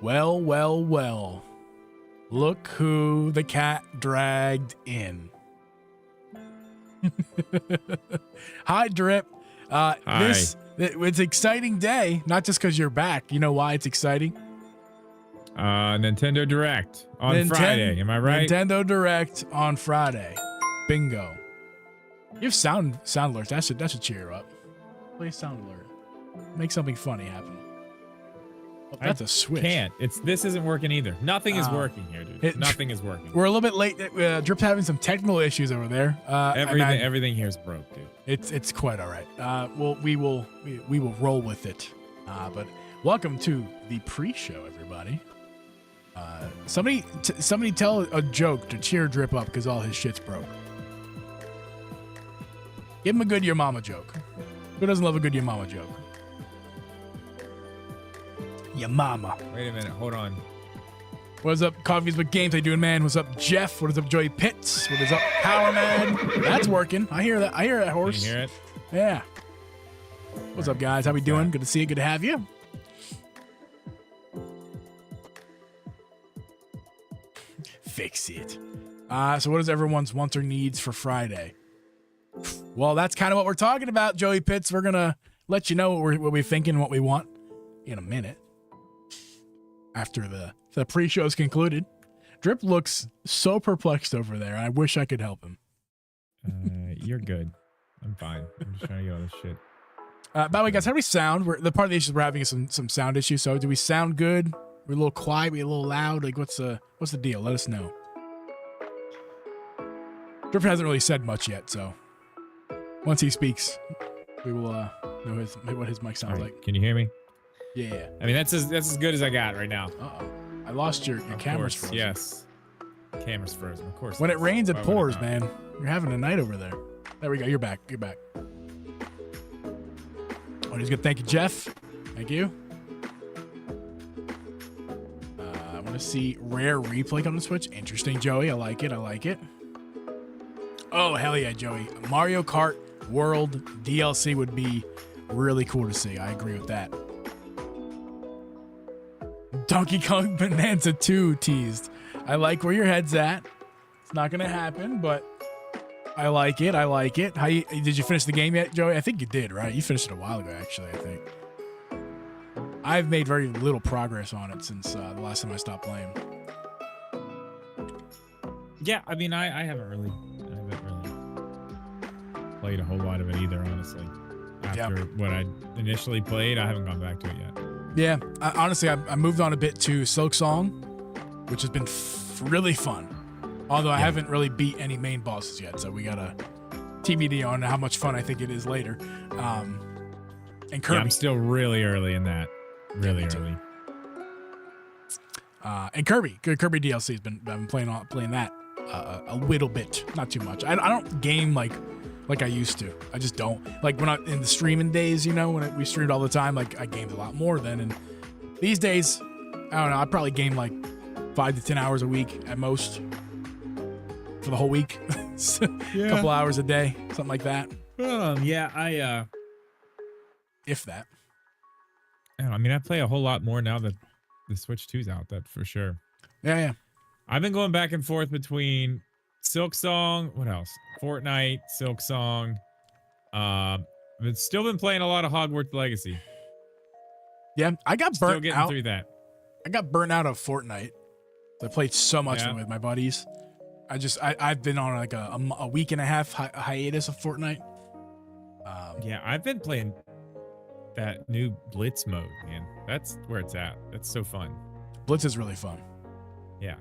Well, well, well. Look who the cat dragged in. Hi, Drip. Hi. It's an exciting day, not just because you're back. You know why it's exciting? Nintendo Direct on Friday. Am I right? Nintendo Direct on Friday. Bingo. You have sound alerts. That should cheer you up. Play sound alert. Make something funny happen. Oh, that's a switch. This isn't working either. Nothing is working here, dude. Nothing is working. We're a little bit late. Drip's having some technical issues over there. Everything here is broke, dude. It's quite all right. We will roll with it. But welcome to the pre-show, everybody. Somebody tell a joke to cheer Drip up because all his shit's broke. Give him a good your mama joke. Who doesn't love a good your mama joke? Your mama. Wait a minute. Hold on. What is up, Coffees with Games? How you doing, man? What's up, Jeff? What is up, Joey Pitts? What is up, Power Man? That's working. I hear that. I hear that horse. Can you hear it? Yeah. What's up, guys? How we doing? Good to see you. Good to have you. Fix it. So what is everyone's wants or needs for Friday? Well, that's kind of what we're talking about, Joey Pitts. We're going to let you know what we're thinking, what we want in a minute. After the pre-show is concluded. Drip looks so perplexed over there. I wish I could help him. You're good. I'm fine. I'm just trying to get all this shit. By the way, guys, how do we sound? The part of the issue is we're having some sound issues. So do we sound good? We're a little quiet. We're a little loud. Like, what's the deal? Let us know. Drip hasn't really said much yet, so once he speaks, we will know what his mic sounds like. Can you hear me? Yeah. I mean, that's as good as I got right now. Uh-oh. I lost your camera's frozen. Yes. Camera's frozen, of course. When it rains, it pours, man. You're having a night over there. There we go. You're back. You're back. Oh, he's good. Thank you, Jeff. Thank you. I want to see rare replay on the Switch. Interesting, Joey. I like it. I like it. Oh, hell yeah, Joey. Mario Kart World DLC would be really cool to see. I agree with that. Donkey Kong Bonanza 2 teased. I like where your head's at. It's not going to happen, but I like it. I like it. Did you finish the game yet, Joey? I think you did, right? You finished it a while ago, actually, I think. I've made very little progress on it since the last time I stopped playing. Yeah, I mean, I haven't really played a whole lot of it either, honestly. After what I initially played, I haven't gone back to it yet. Yeah, honestly, I moved on a bit to Silk Song, which has been really fun. Although I haven't really beat any main bosses yet, so we got a TBD on how much fun I think it is later. And Kirby. Yeah, I'm still really early in that. Really early. And Kirby. Good Kirby DLC has been playing that a little bit, not too much. I don't game like I used to. I just don't. Like when in the streaming days, when we streamed all the time, like I gamed a lot more then. And these days, I don't know. I probably game like 5 to 10 hours a week at most for the whole week. A couple hours a day, something like that. If that. I mean, I play a whole lot more now that the Switch 2's out. That for sure. Yeah. I've been going back and forth between Silk Song. What else? Fortnite, Silk Song. I've still been playing a lot of Hogwarts Legacy. Yeah, I got burnt still getting out. Through that. I got burnt out of Fortnite. I played so much with my buddies. I've been on like a week and a half hiatus of Fortnite. Yeah, I've been playing that new Blitz mode, man. That's where it's at. That's so fun. Blitz is really fun. Yeah.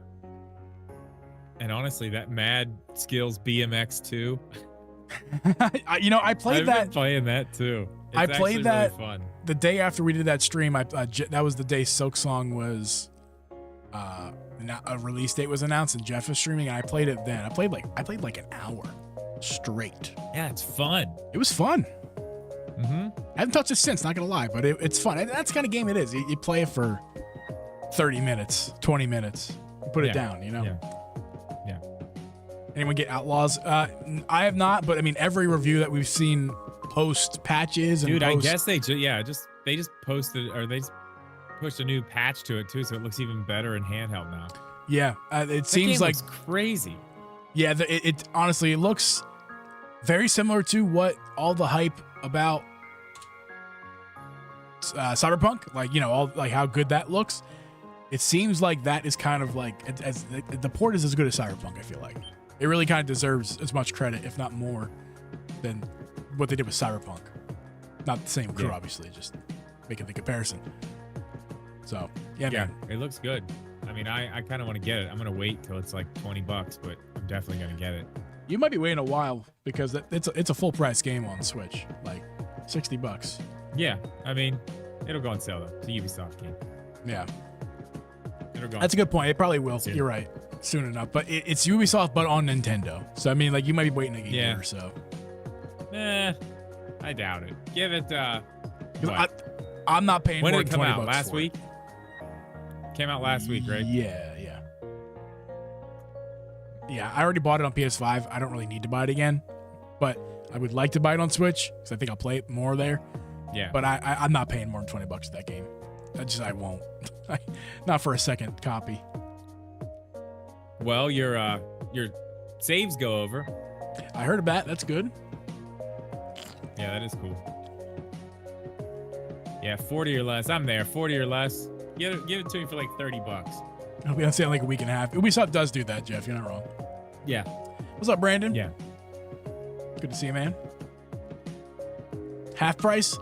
And honestly, that Mad Skills BMX 2. I played that. I've been playing that too. I played that really fun. The day after we did that stream. That was the day Silk Song was, a release date was announced, and Jeff was streaming, and I played it then. I played like an hour straight. Yeah, it's fun. It was fun. Mm-hmm. I haven't touched it since, not gonna lie, but it's fun. And that's the kind of game it is. You play it for 30 minutes, 20 minutes. You put it down, Yeah. Anyone get Outlaws? I have not, but I mean, every review that we've seen post patches and I guess they just posted, or they just pushed a new patch to it too, so it looks even better in handheld now. Yeah, it That seems game like looks crazy. Yeah, it honestly, it looks very similar to what all the hype about Cyberpunk, like, you know, all like how good that looks. It seems like that is kind of like as the port is as good as Cyberpunk. I feel like it really kind of deserves as much credit, if not more, than what they did with Cyberpunk. Not the same crew, obviously, just making the comparison. So yeah, man. It looks good. I mean, I kind of want to get it. I'm gonna wait till it's like $20, but I'm definitely gonna get it. You might be waiting a while because it's a full price game on Switch, like $60. Yeah, I mean, it'll go on sale though. It's a Ubisoft game. Yeah, it'll go. That's a good point. It probably will. Soon. You're right. Soon enough, but it's Ubisoft, but on Nintendo. So I mean, like, you might be waiting a year or so. I doubt it. Give it. I'm not paying. When more did it than come 20 out? bucks Last for week. Came out last week, right? Yeah. I already bought it on PS5. I don't really need to buy it again, but I would like to buy it on Switch because I think I'll play it more there. Yeah. But I'm not paying more than 20 bucks for that game. I won't. Not for a second copy. Well, your saves go over. I heard of that. That's good. Yeah, that is cool. Yeah, 40 or less. I'm there. 40 or less. Give it to me for like $30. It'll be on sale in like a week and a half. Ubisoft does do that, Jeff. You're not wrong. Yeah. What's up, Brandon? Yeah. Good to see you, man. Half price?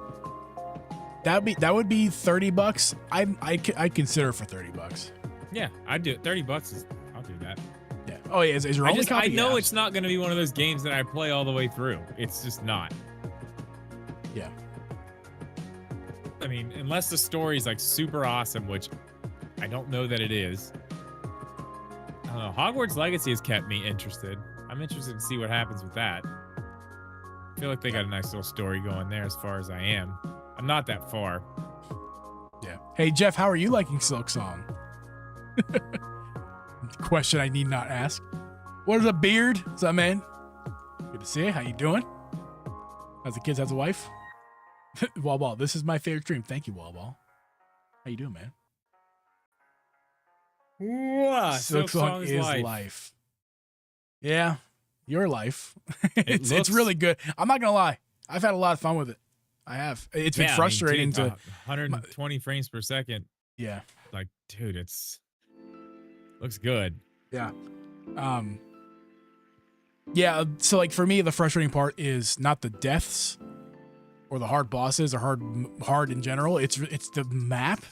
That would be $30. I consider for $30. Yeah, I'd do it. $30 I'll do that. Yeah. Oh yeah, is your only copy? I know it's not going to be one of those games that I play all the way through. It's just not. Yeah. I mean, unless the story's like super awesome, which I don't know that it is. I don't know. Hogwarts Legacy has kept me interested. I'm interested to see what happens with that. I feel like they got a nice little story going there as far as I am. I'm not that far. Yeah. Hey, Jeff, how are you liking Silk Song? Question I need not ask. What is a beard? What's up, man? Good to see you. How you doing? How's the kids? How's the wife? Wallball, this is my favorite dream. Thank you, Wallball. How you doing, man? Silk Song is life. Yeah, your life. It's really good. I'm not gonna lie. I've had a lot of fun with it. I have. It's been frustrating to 120 frames per second. Yeah. Like, dude, looks good. Yeah. Yeah. So like for me, the frustrating part is not the deaths or the hard bosses or hard in general. It's the map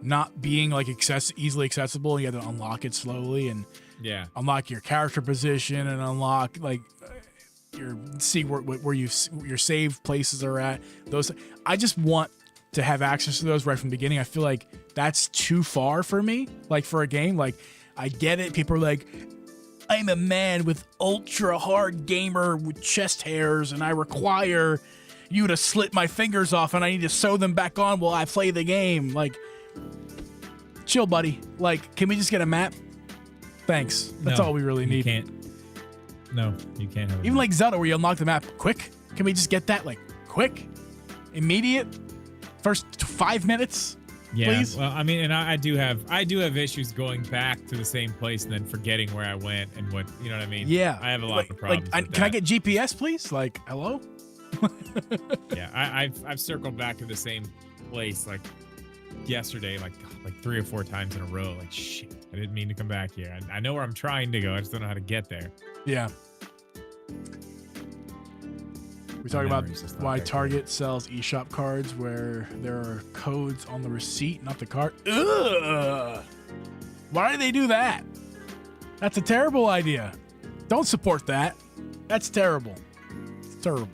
not being like easily accessible. You have to unlock it slowly and unlock your character position and unlock like where your save places are at. Those I just want to have access to those right from the beginning. I feel like that's too far for me. Like for a game, like I get it. People are like, I'm a man with ultra hard gamer with chest hairs, and I require you to slit my fingers off, and I need to sew them back on while I play the game. Like, chill, buddy. Like, can we just get a map? Thanks. That's all we really need. No, you can't have it. Even like Zelda, where you unlock the map quick. Can we just get that like quick, immediate, first 5 minutes? Yeah. Please? Well, I mean, and I do have issues going back to the same place and then forgetting where I went and what, you know what I mean? Yeah. I have a lot of problems. Can I get GPS, please? Like, hello? Yeah, I've circled back to the same place like yesterday, like 3 or 4 times in a row. Like, shit, I didn't mean to come back here. I know where I'm trying to go. I just don't know how to get there. Yeah. We talk about why Target sells eShop cards where there are codes on the receipt, not the card. Ugh! Why do they do that? That's a terrible idea. Don't support that. That's terrible. It's terrible.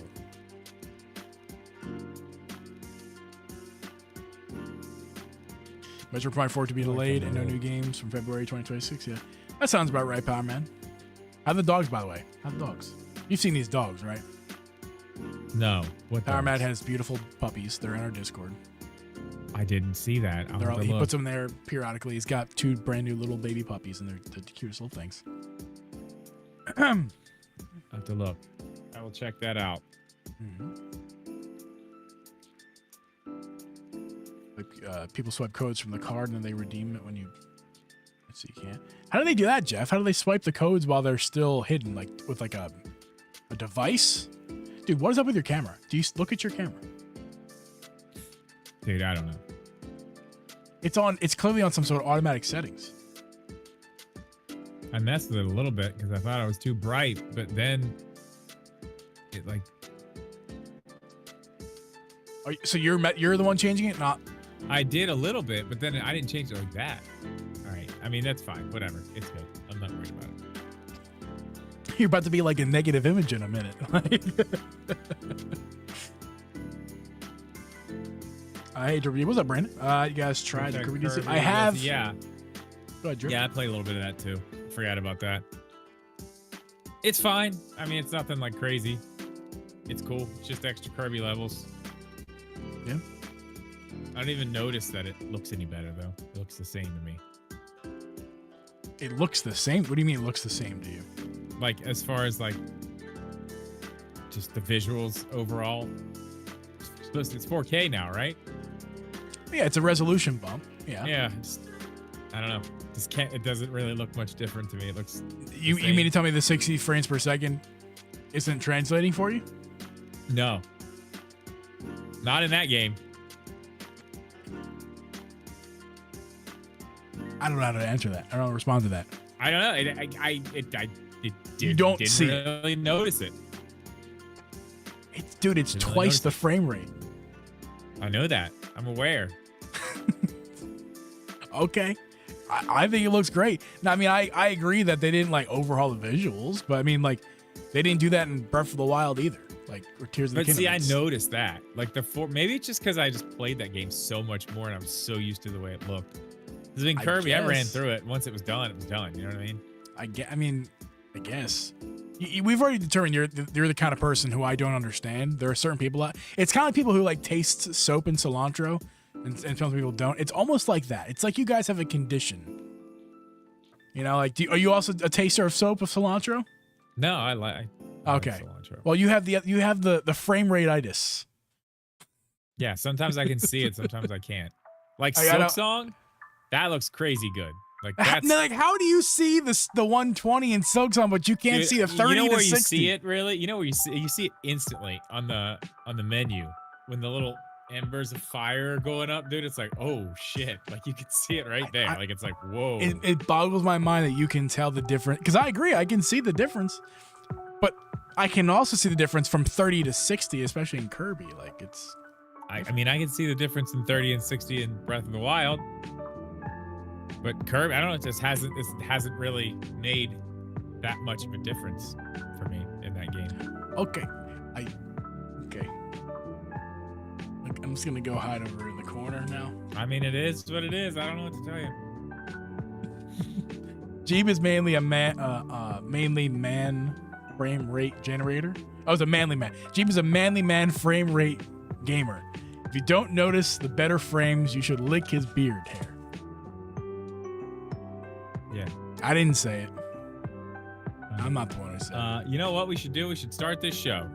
Metroid Prime 4 to be delayed and no new games from February 2026. Yeah, that sounds about right, Power Man. How are the dogs, by the way? How are the dogs? You've seen these dogs, right? No. What Power Man has beautiful puppies. They're in our Discord. I didn't see that. He puts them there periodically. He's got 2 brand new little baby puppies, and they're the cutest little things. I have to look. I will check that out. Mm-hmm. Like people swipe codes from the card and then they redeem it when you. Let's see, you can't. How do they do that, Jeff? How do they swipe the codes while they're still hidden, like with like a device? Dude, what is up with your camera? Do you look at your camera? Dude, I don't know. It's clearly on some sort of automatic settings. I messed with it a little bit because I thought I was too bright, but then it like. So you're the one changing it, not? I did a little bit, but then I didn't change it like that. All right. I mean, that's fine. Whatever. It's good. I'm not worried about it. You're about to be like a negative image in a minute. Hey, Drew, what's up, Brandon? You guys tried the Kirby DC? I have. Yeah. Go ahead, Drew. Yeah, I played a little bit of that too. Forgot about that. It's fine. I mean, it's nothing like crazy. It's cool. It's just extra Kirby levels. Yeah. I don't even notice that it looks any better though. It looks the same to me. It looks the same? What do you mean it looks the same to you? Like as far as like just the visuals overall. It's 4K now, right? Yeah, it's a resolution bump. Yeah. Yeah. I don't know. It doesn't really look much different to me. It looks. You mean to tell me the 60 frames per second isn't translating for you? No. Not in that game. I don't know how to answer that. I don't respond to that. I don't know. You don't didn't see it. really notice it. It's Didn't twice really the frame rate. I know that. I'm aware. Okay. I think it looks great. Now, I mean, I agree that they didn't like overhaul the visuals, but I mean, like, they didn't do that in Breath of the Wild either. Like, or Tears of the Kingdom. But see, I noticed that. Like maybe it's just because I just played that game so much more and I'm so used to the way it looked. Because in Kirby, I ran through it. Once it was done, it was done. You know what I mean? I guess. We've already determined you're the kind of person who I don't understand. There are certain people. It's kind of like people who like taste soap and cilantro, and some people don't. It's almost like that. It's like you guys have a condition. You know, like are you also a taster of soap with cilantro? No, I like. Okay. Cilantro. Well, you have the frame rate itis. Yeah, sometimes I can see it, sometimes I can't. Like Silk Song, that looks crazy good. Like that's like how do you see the 120 in Silk Song, but you can't see the 30 you know to where 60? You see it really? You know where you see it instantly on the menu when the little embers of fire are going up, dude. It's like, oh shit! Like you can see it right there. Like it's like, whoa. It boggles my mind that you can tell the difference. Because I agree, I can see the difference, but I can also see the difference from 30 to 60, especially in Kirby. Like it's. I mean, I can see the difference in 30 and 60 in Breath of the Wild. But Kirby, I don't know, it hasn't really made that much of a difference for me in that game. Okay. Okay. Look, I'm just gonna go hide over in the corner now. I mean, it is what it is. I don't know what to tell you. Geeb is mainly a man frame rate generator. Oh, it's a manly man. Geeb is a manly man frame rate gamer. If you don't notice the better frames, you should lick his beard hair. Yeah. I didn't say it. I'm not the one who said it. You know what we should do? We should start this show.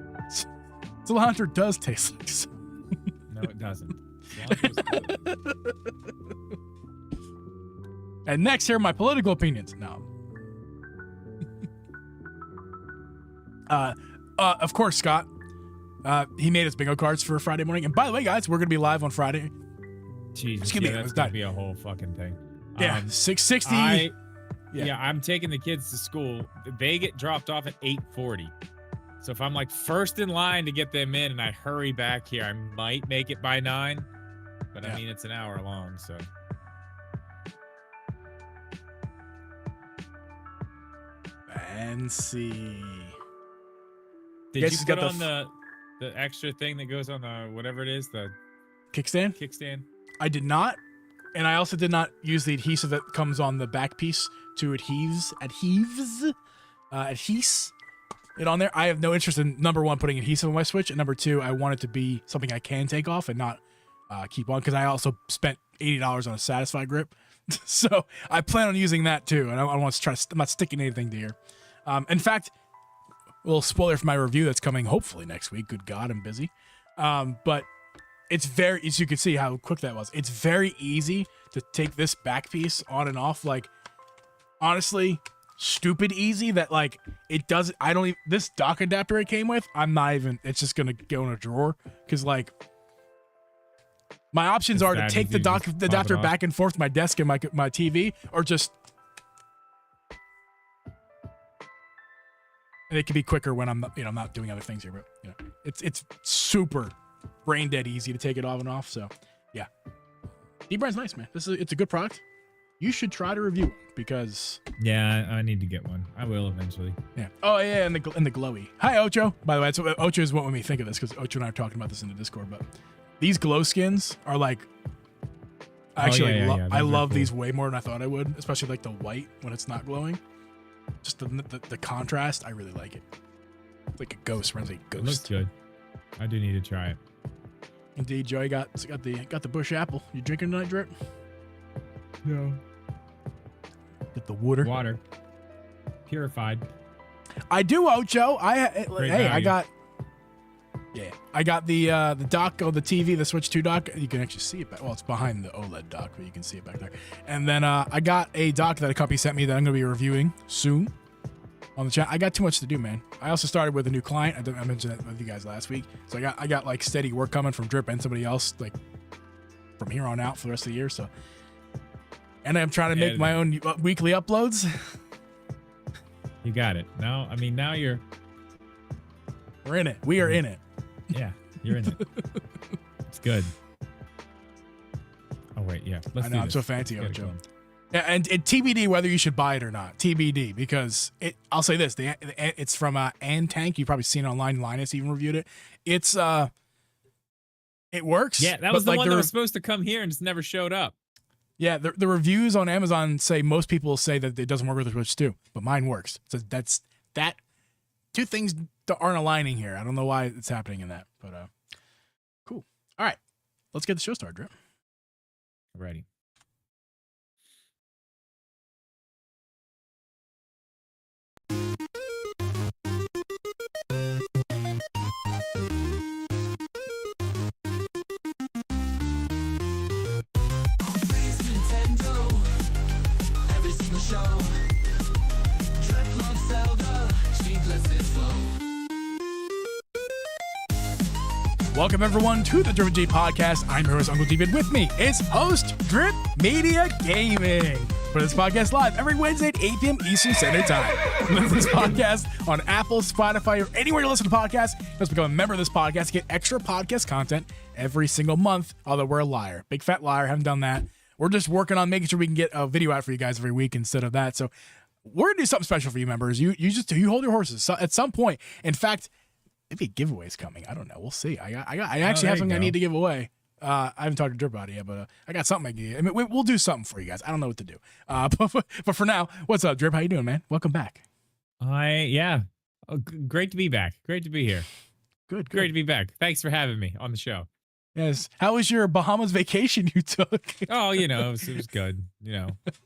Cilantro does taste like soap. No, it doesn't. And next, here are my political opinions. No. Of course, Scott. He made us bingo cards for Friday morning. And by the way, guys, we're going to be live on Friday. Jesus, that's going to be a whole fucking thing. Yeah, 660. Yeah, I'm taking the kids to school. They get dropped off at 8:40. So if I'm like first in line to get them in and I hurry back here, I might make it by 9. But I mean, it's an hour long, so. Fancy. Did you put on the extra thing that goes on the whatever it is, the kickstand? Kickstand? I did not. And I also did not use the adhesive that comes on the back piece to adhese it on there. I have no interest in, number one, putting adhesive on my Switch, and number two, I want it to be something I can take off and not keep on, because I also spent $80 on a Satisfy grip. So I plan on using that too, and I want to try. I'm not sticking anything to here. In fact, a little spoiler for my review that's coming hopefully next week. Good God, I'm busy. But it's very, as you can see how quick that was. It's very easy to take this back piece on and off. Like, honestly, stupid easy that like it doesn't. I don't even, this dock adapter it came with, I'm not even, it's just going to go in a drawer. Cause like my options are to take the dock adapter back and forth to my desk and my TV, or just, and it can be quicker when I'm not, not doing other things here, but it's super brain dead easy to take it off and off. So yeah, Geeb nice, man. It's a good product. You should try to review it because I need to get one. I will eventually. Yeah. Oh yeah, and the glowy. Hi Ocho. By the way, Ocho is what made me think of this because Ocho and I are talking about this in the Discord. But these glow skins are like, actually, I love these way more than I thought I would, especially like the white when it's not glowing. Just the contrast, I really like it. It's like a ghost, runs like a ghost. It looks good. I do need to try it. Indeed, Joey got the bush apple. You drinking tonight, Drip? No. Get the water. Water. Purified. I do, Ocho. I got the dock on the TV, the Switch 2 dock. You can actually see it back. Well, it's behind the OLED dock, but you can see it back there. And then I got a dock that a company sent me that I'm going to be reviewing soon on the chat. I got too much to do, man. I also started with a new client. I mentioned that with you guys last week. So I got like steady work coming from Drip and somebody else like from here on out for the rest of the year. So, and I'm trying to make my own weekly uploads. You got it. Now you're. We're in it. We are in it. Yeah, you're in it. It's good. Oh wait, yeah. I know, I'm so fancy, Ocho. Yeah, and TBD whether you should buy it or not. TBD, because I'll say this: it's from Antank. You've probably seen it online. Linus even reviewed it. It works. Yeah, that was the one that was supposed to come here and just never showed up. Yeah, the reviews on Amazon say most people say that it doesn't work with the Switch 2, but mine works. So that's that. Two things that aren't aligning here. I don't know why it's happening in that, but cool. All right, let's get the show started, Drip. Ready. Welcome everyone to the Drip G podcast. I'm your host, Uncle Geeb. With me is host Drip Media Gaming. For this podcast live every Wednesday at 8 p.m. Eastern Standard Time. Listen to this podcast on Apple, Spotify, or anywhere you listen to podcasts. Just become a member of this podcast to get extra podcast content every single month. Although we're a liar, big fat liar. Haven't done that. We're just working on making sure we can get a video out for you guys every week instead of that. So we're gonna do something special for you members. You hold your horses. So at some point, in fact, maybe a giveaway's coming. I don't know. We'll see. I actually have something I need to give away. I haven't talked to Drip about it yet, but I got something I can give. I mean, we'll do something for you guys. I don't know what to do. But for now, what's up, Drip? How you doing, man? Welcome back. Great to be back. Great to be here. Good. Great to be back. Thanks for having me on the show. Yes. How was your Bahamas vacation you took? Oh, it was good.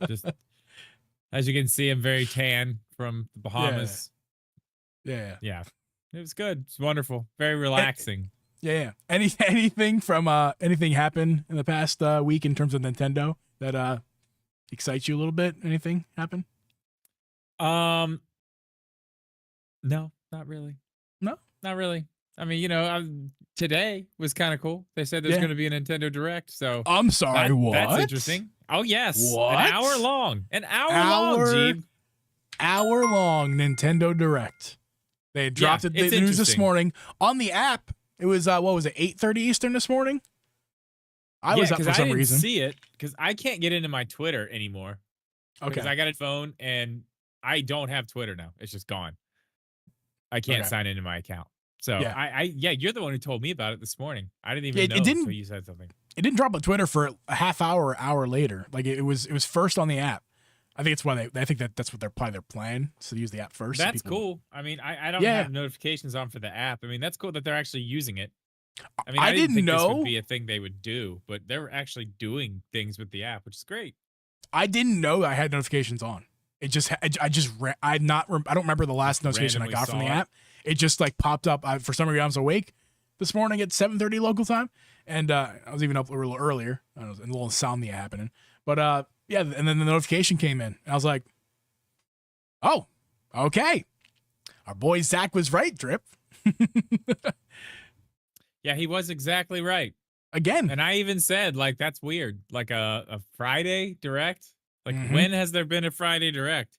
Just as you can see, I'm very tan from the Bahamas. Yeah. It was good. It's wonderful. Very relaxing. Yeah. Anything from anything happened in the past week in terms of Nintendo that excites you a little bit? Anything happen? No, not really. No, not really. I mean, today was kind of cool. They said there's going to be a Nintendo Direct. So I'm sorry. What? That's interesting. Oh yes. What? An hour long, Geeb. Hour-long Nintendo Direct. They dropped the news this morning on the app. It was what was it, 8:30 Eastern this morning? I was up for some reason. I didn't see it because I can't get into my Twitter anymore. Okay. Because I got a phone and I don't have Twitter now. It's just gone. I can't sign into my account. So you're the one who told me about it this morning. I didn't even know until you said something. It didn't drop on Twitter for a half hour, hour later. Like it was first on the app. I think it's why I think that's what their plan. So use the app first. That's cool. I mean, I don't have notifications on for the app. I mean, that's cool that they're actually using it. I mean, I didn't think this would be a thing they would do, but they're actually doing things with the app, which is great. I didn't know I had notifications on. It just I don't remember the last notification I got from the app. It just like popped up. For some reason I was awake. this morning at 7:30 local time, and I was even up a little earlier. I was a little insomnia happening, but yeah, and then the notification came in, and I was like, "Oh, okay, our boy Zach was right, Drip." Yeah, he was exactly right. Again, And I even said, like, that's weird. Like a Friday direct. Like, Mhm. when has there been a Friday direct?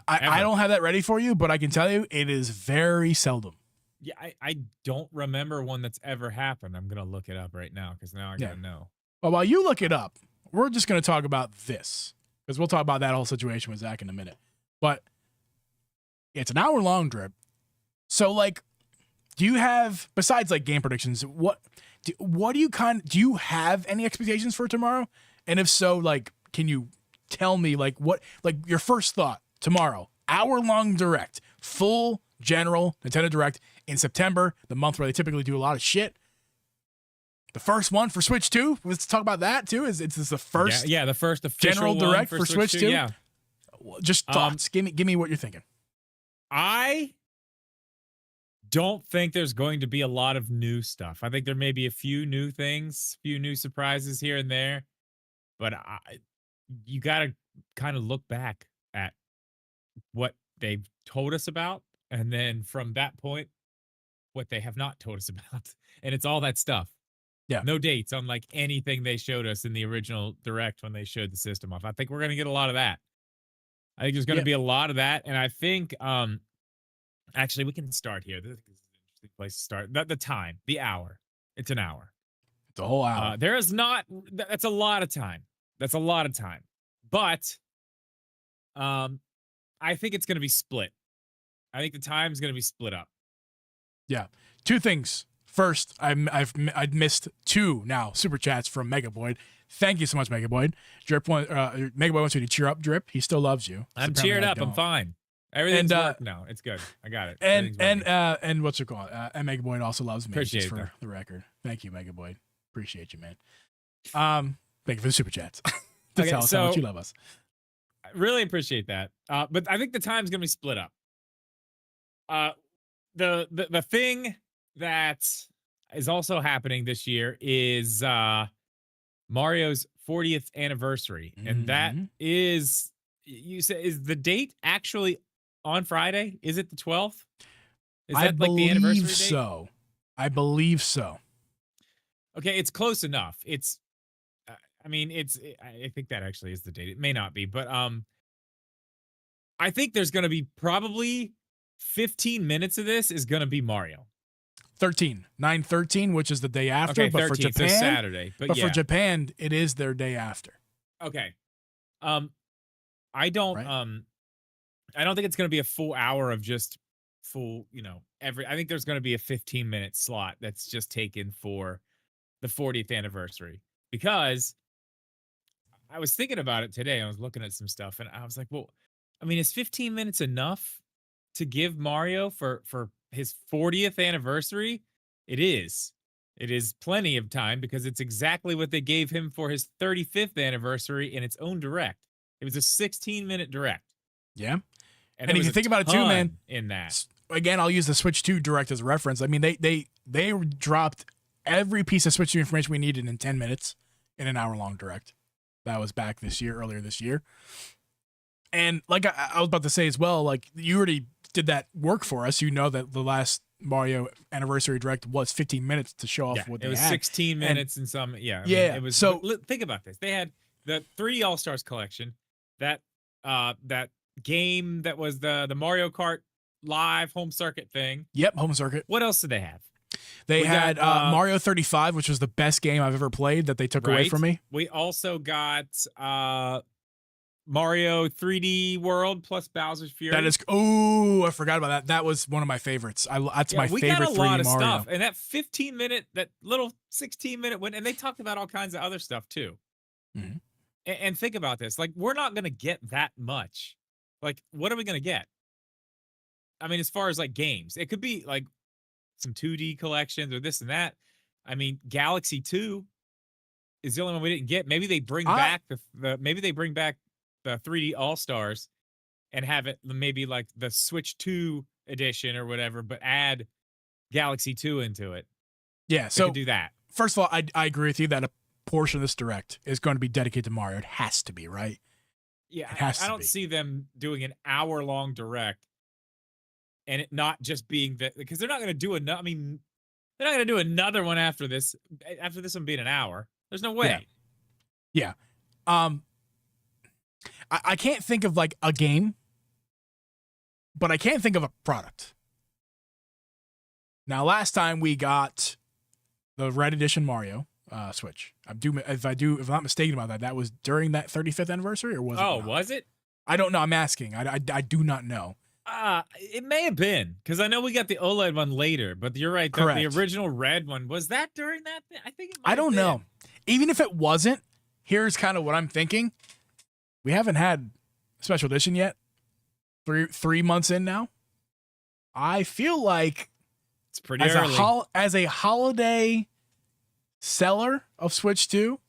I don't have that ready for you, but I can tell you it is very seldom. Yeah, I don't remember one that's ever happened. I'm gonna look it up right now because now I gotta know. Well, while you look it up, we're just going to talk about this because we'll talk about that whole situation with Zach in a minute. But it's an hour long, Drip. So, like, do you have, besides like game predictions, what do you have any expectations for tomorrow? And if so, like, can you tell me like what, like your first thought tomorrow, hour long direct, full general Nintendo Direct in September, the month where they typically do a lot of shit. The first one for Switch 2, let's talk about that too. Is it's the first the first official general one direct for Switch 2? Yeah. Just thoughts. Give me what you're thinking. I don't think there's going to be a lot of new stuff. I think there may be a few new things, few new surprises here and there, but you got to kind of look back at what they've told us about, and then from that point, what they have not told us about, and it's all that stuff. Yeah. No dates on like anything they showed us in the original direct when they showed the system off. I think we're going to get a lot of that. I think there's going to be a lot of that, and I think actually we can start here. This is an interesting place to start. The time, the hour. It's an hour. It's a whole hour. There is not. That's a lot of time. That's a lot of time. But I think it's going to be split. I think the time's going to be split up. Yeah. Two things. First, I've missed two now super chats from Megaboyd. Thank you so much, Megaboyd. Megaboyd wants you to cheer up, Drip. He still loves you. I'm cheered up. I'm fine. Everything's working now. It's good. I got it. And what's it called? And Megaboyd also loves me. Appreciate just for that. the record. Thank you, Megaboyd. Appreciate you, man. Thank you for the super chats. to tell us how much you love us. I really appreciate that. But I think the time's gonna be split up. The thing that is also happening this year is Mario's 40th anniversary, and that is, you say, is the date actually on Friday? Is it the 12th? Is that like the anniversary date? So. I believe so. Okay, it's close enough. It's, I mean, I think that actually is the date. It may not be, but I think there's going to be probably 15 minutes of this is going to be Mario. 9/13, which is the day after. Okay, but 13th, for Japan, so Saturday. But for Japan, it is their day after. Okay. I don't think it's going to be a full hour of just full, I think there's going to be a 15-minute slot that's just taken for the 40th anniversary, because I was thinking about it today. I was looking at some stuff and I was like, well, I mean, is 15 minutes enough to give Mario for his 40th anniversary? It is. It is plenty of time, because it's exactly what they gave him for his 35th anniversary in its own direct. It was a 16-minute direct. Yeah. And if you think about it too, man, in that, again, I'll use the Switch 2 direct as a reference. I mean, they dropped every piece of Switch 2 information we needed in 10 minutes in an hour-long direct. That was back earlier this year. And like I was about to say as well, like you already did that work for us. You know that the last Mario anniversary direct was 15 minutes to show off what they had. It was 16 minutes and some, yeah. It was, so think about this. They had the 3D All-Stars collection, that game that was the Mario Kart live home circuit thing. Yep, home circuit. What else did they have? We had Mario 35, which was the best game I've ever played that they took away from me. We also got Mario 3D World plus Bowser's Fury. That is, I forgot about that. That was one of my favorites. That's my favorite 3D Mario. We got a lot of stuff. And that 15-minute, that little 16-minute one, and they talked about all kinds of other stuff too. Mm-hmm. And think about this. Like, we're not going to get that much. Like, what are we going to get? I mean, as far as like games, it could be like some 2D collections or this and that. I mean, Galaxy 2 is the only one we didn't get. Maybe they bring back maybe they bring back the 3D All-Stars and have it maybe like the Switch 2 edition or whatever, but add Galaxy 2 into it. Yeah, They so could do that. first of all, I agree with you that a portion of this direct is going to be dedicated to Mario. It has to be, right? Yeah, It has I to don't be. see them doing an hour-long direct and it not just being that, because they're not going to do another. I mean, they're not going to do another one after this. After this one being an hour, there's no way. Yeah. I can't think of like a game, but I can't think of a product. Now, last time we got the Red Edition Mario Switch. If I'm not mistaken about that, that was during that 35th anniversary, or was it? Oh, not? was it? I don't know. I'm asking. I do not know. It may have been, because I know we got the OLED one later, but you're right. The original red one, was that during that thing? I think it might I don't know. Even if it wasn't, here's kind of what I'm thinking. We haven't had a special edition yet. 3 months in now. I feel like it's pretty early. As a holiday seller of Switch 2.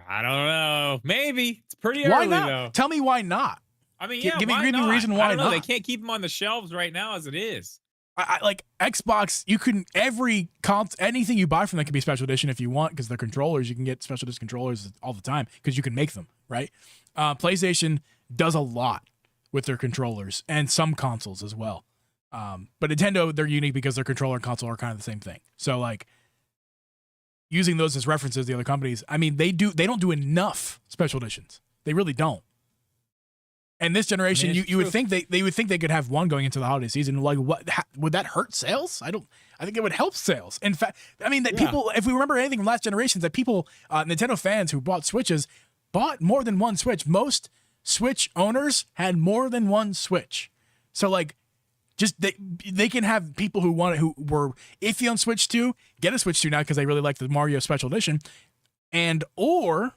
I don't know. Maybe. It's pretty early, though. Tell me why not. I mean, give me a reason why not. They can't keep them on the shelves right now as it is. I like Xbox. You can anything you buy from them can be special edition if you want, because they're controllers. You can get special edition controllers all the time because you can make them, right? PlayStation does a lot with their controllers and some consoles as well. But Nintendo, they're unique because their controller and console are kind of the same thing. So like using those as references, the other companies, I mean, they don't do enough special editions. They really don't. And this generation, you would think they would think they could have one going into the holiday season. Like, what would that hurt sales? I think it would help sales. In fact, I mean that people, if we remember anything from last generations, that people, Nintendo fans who bought Switches, bought more than one Switch. Most Switch owners had more than one Switch. So like, just they can have people who were iffy on Switch 2 get a Switch 2 now because they really like the Mario Special Edition, or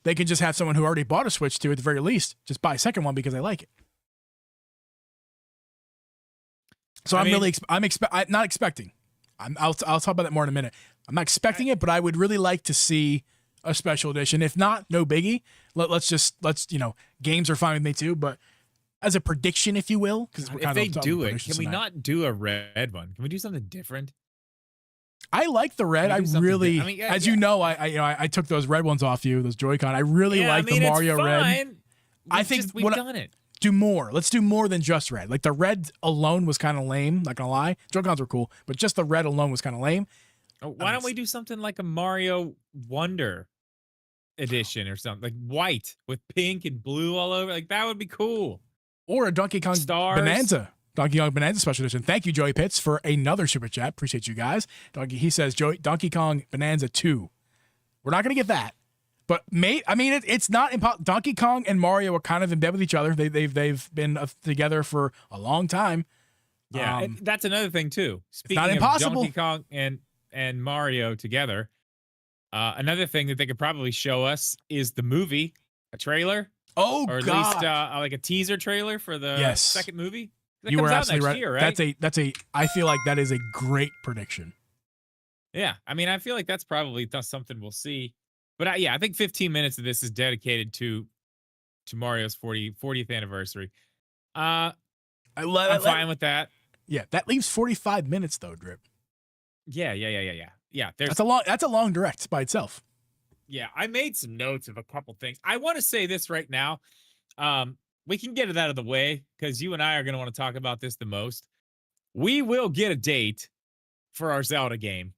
they can just have someone who already bought a Switch 2 at the very least just buy a second one because they like it. So I'm not expecting. I'll talk about that more in a minute. I'm not expecting it, but I would really like to see a special edition. If not, no biggie. Let's games are fine with me too, but as a prediction, if you will, because if they do it, can we not do a red one? Can we do something different? I like the red. You know, I took those red ones off you, those Joy-Con. I really like the Mario red. I think we've done it. Do more. Let's do more than just red. Like the red alone was kind of lame. Not gonna lie, Joy-Cons were cool, but just the red alone was kind of lame. Why don't we do something like a Mario Wonder edition or something, like white with pink and blue all over? Like that would be cool. Or a Donkey Kong Bonanza. Donkey Kong Bonanza Special Edition. Thank you, Joey Pitts, for another super chat. Appreciate you guys. He says, Donkey Kong Bonanza 2. We're not going to get that. But, it's not impossible. Donkey Kong and Mario are kind of in bed with each other. They've been together for a long time. Yeah, that's another thing, too. Speaking not impossible. Of Donkey Kong and Mario together, another thing that they could probably show us is the movie, a trailer. Oh, or at least like a teaser trailer for the second movie. That you comes were out absolutely next right. Year, right? I feel like that is a great prediction. Yeah, I mean, I feel like that's probably something we'll see. But I think 15 minutes of this is dedicated to Mario's 40th anniversary. I'm fine with that. Yeah, that leaves 45 minutes though, Drip. Yeah. That's a long direct by itself. Yeah, I made some notes of a couple things. I want to say this right now. We can get it out of the way because you and I are going to want to talk about this the most. We will get a date for our Zelda game,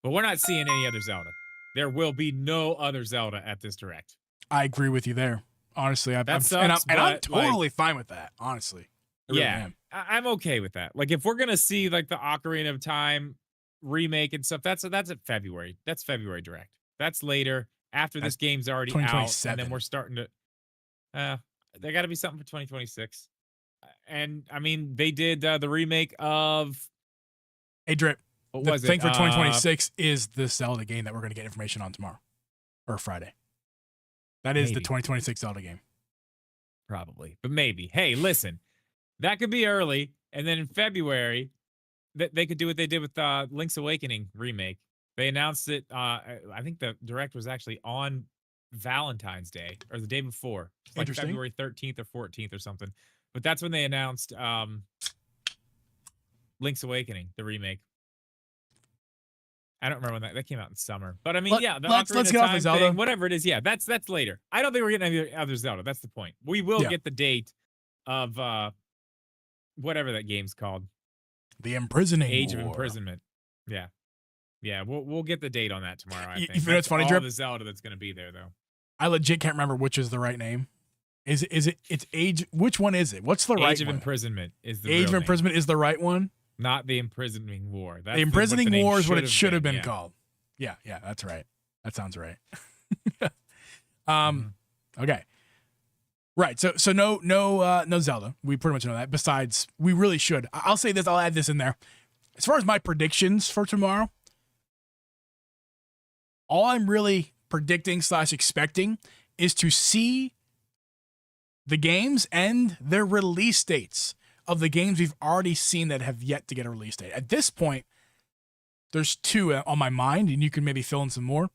but we're not seeing any other Zelda. There will be no other Zelda at this direct. I agree with you there. Honestly, I'm totally fine with that. Honestly, I'm okay with that. Like, if we're gonna see like the Ocarina of Time remake and stuff, that's at February. That's February direct. That's later after this game's already out, and then we're starting to. There got to be something for 2026. And I mean, they did the remake of. Hey, Drip. The thing for 2026 is the Zelda game that we're going to get information on tomorrow or Friday. That is the 2026 Zelda game. Probably, but maybe. Hey, listen, that could be early, and then in February, they could do what they did with Link's Awakening remake. They announced it. I think the direct was actually on Valentine's Day or the day before, like February 13th or 14th or something. But that's when they announced Link's Awakening, the remake. I don't remember when that came out in summer. But I mean, Let's get off of Zelda. thing, whatever it is. Yeah, that's later. I don't think we're getting any other Zelda. That's the point. We will get the date of whatever that game's called. The Imprisoning Age War. of Imprisonment. Yeah. Yeah, we'll get the date on that tomorrow, I think. You know what's funny, all Drip? the Zelda that's going to be there, though. I legit can't remember which is the right name. It's Age. Which one is it? What's the right one? Age of Imprisonment is the Age of real Imprisonment is the right one? Not the Imprisoning War. That's the Imprisoning War is what it should have been yeah. called. Yeah, that's right. That sounds right. Mm-hmm. Okay. Right. So no Zelda. We pretty much know that. Besides, we really should. I'll say this, I'll add this in there. As far as my predictions for tomorrow, all I'm really predicting / expecting is to see the games and their release dates of the games we've already seen that have yet to get a release date. At this point, there's 2 on my mind, and you can maybe fill in some more.